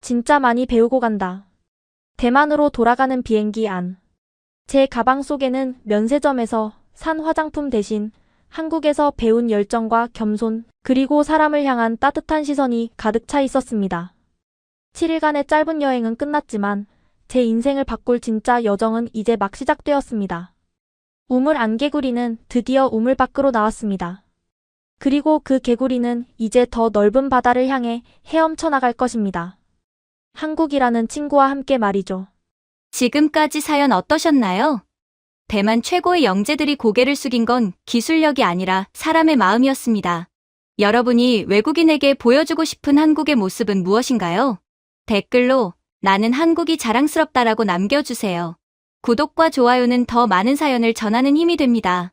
[SPEAKER 2] 진짜 많이 배우고 간다. 대만으로 돌아가는 비행기 안. 제 가방 속에는 면세점에서 산 화장품 대신 한국에서 배운 열정과 겸손, 그리고 사람을 향한 따뜻한 시선이 가득 차 있었습니다. 7일간의 짧은 여행은 끝났지만 제 인생을 바꿀 진짜 여정은 이제 막 시작되었습니다. 우물 안개구리는 드디어 우물 밖으로 나왔습니다. 그리고 그 개구리는 이제 더 넓은 바다를 향해 헤엄쳐 나갈 것입니다. 한국이라는 친구와 함께 말이죠.
[SPEAKER 3] 지금까지 사연 어떠셨나요? 대만 최고의 영재들이 고개를 숙인 건 기술력이 아니라 사람의 마음이었습니다. 여러분이 외국인에게 보여주고 싶은 한국의 모습은 무엇인가요? 댓글로 나는 한국이 자랑스럽다라고 남겨주세요. 구독과 좋아요는 더 많은 사연을 전하는 힘이 됩니다.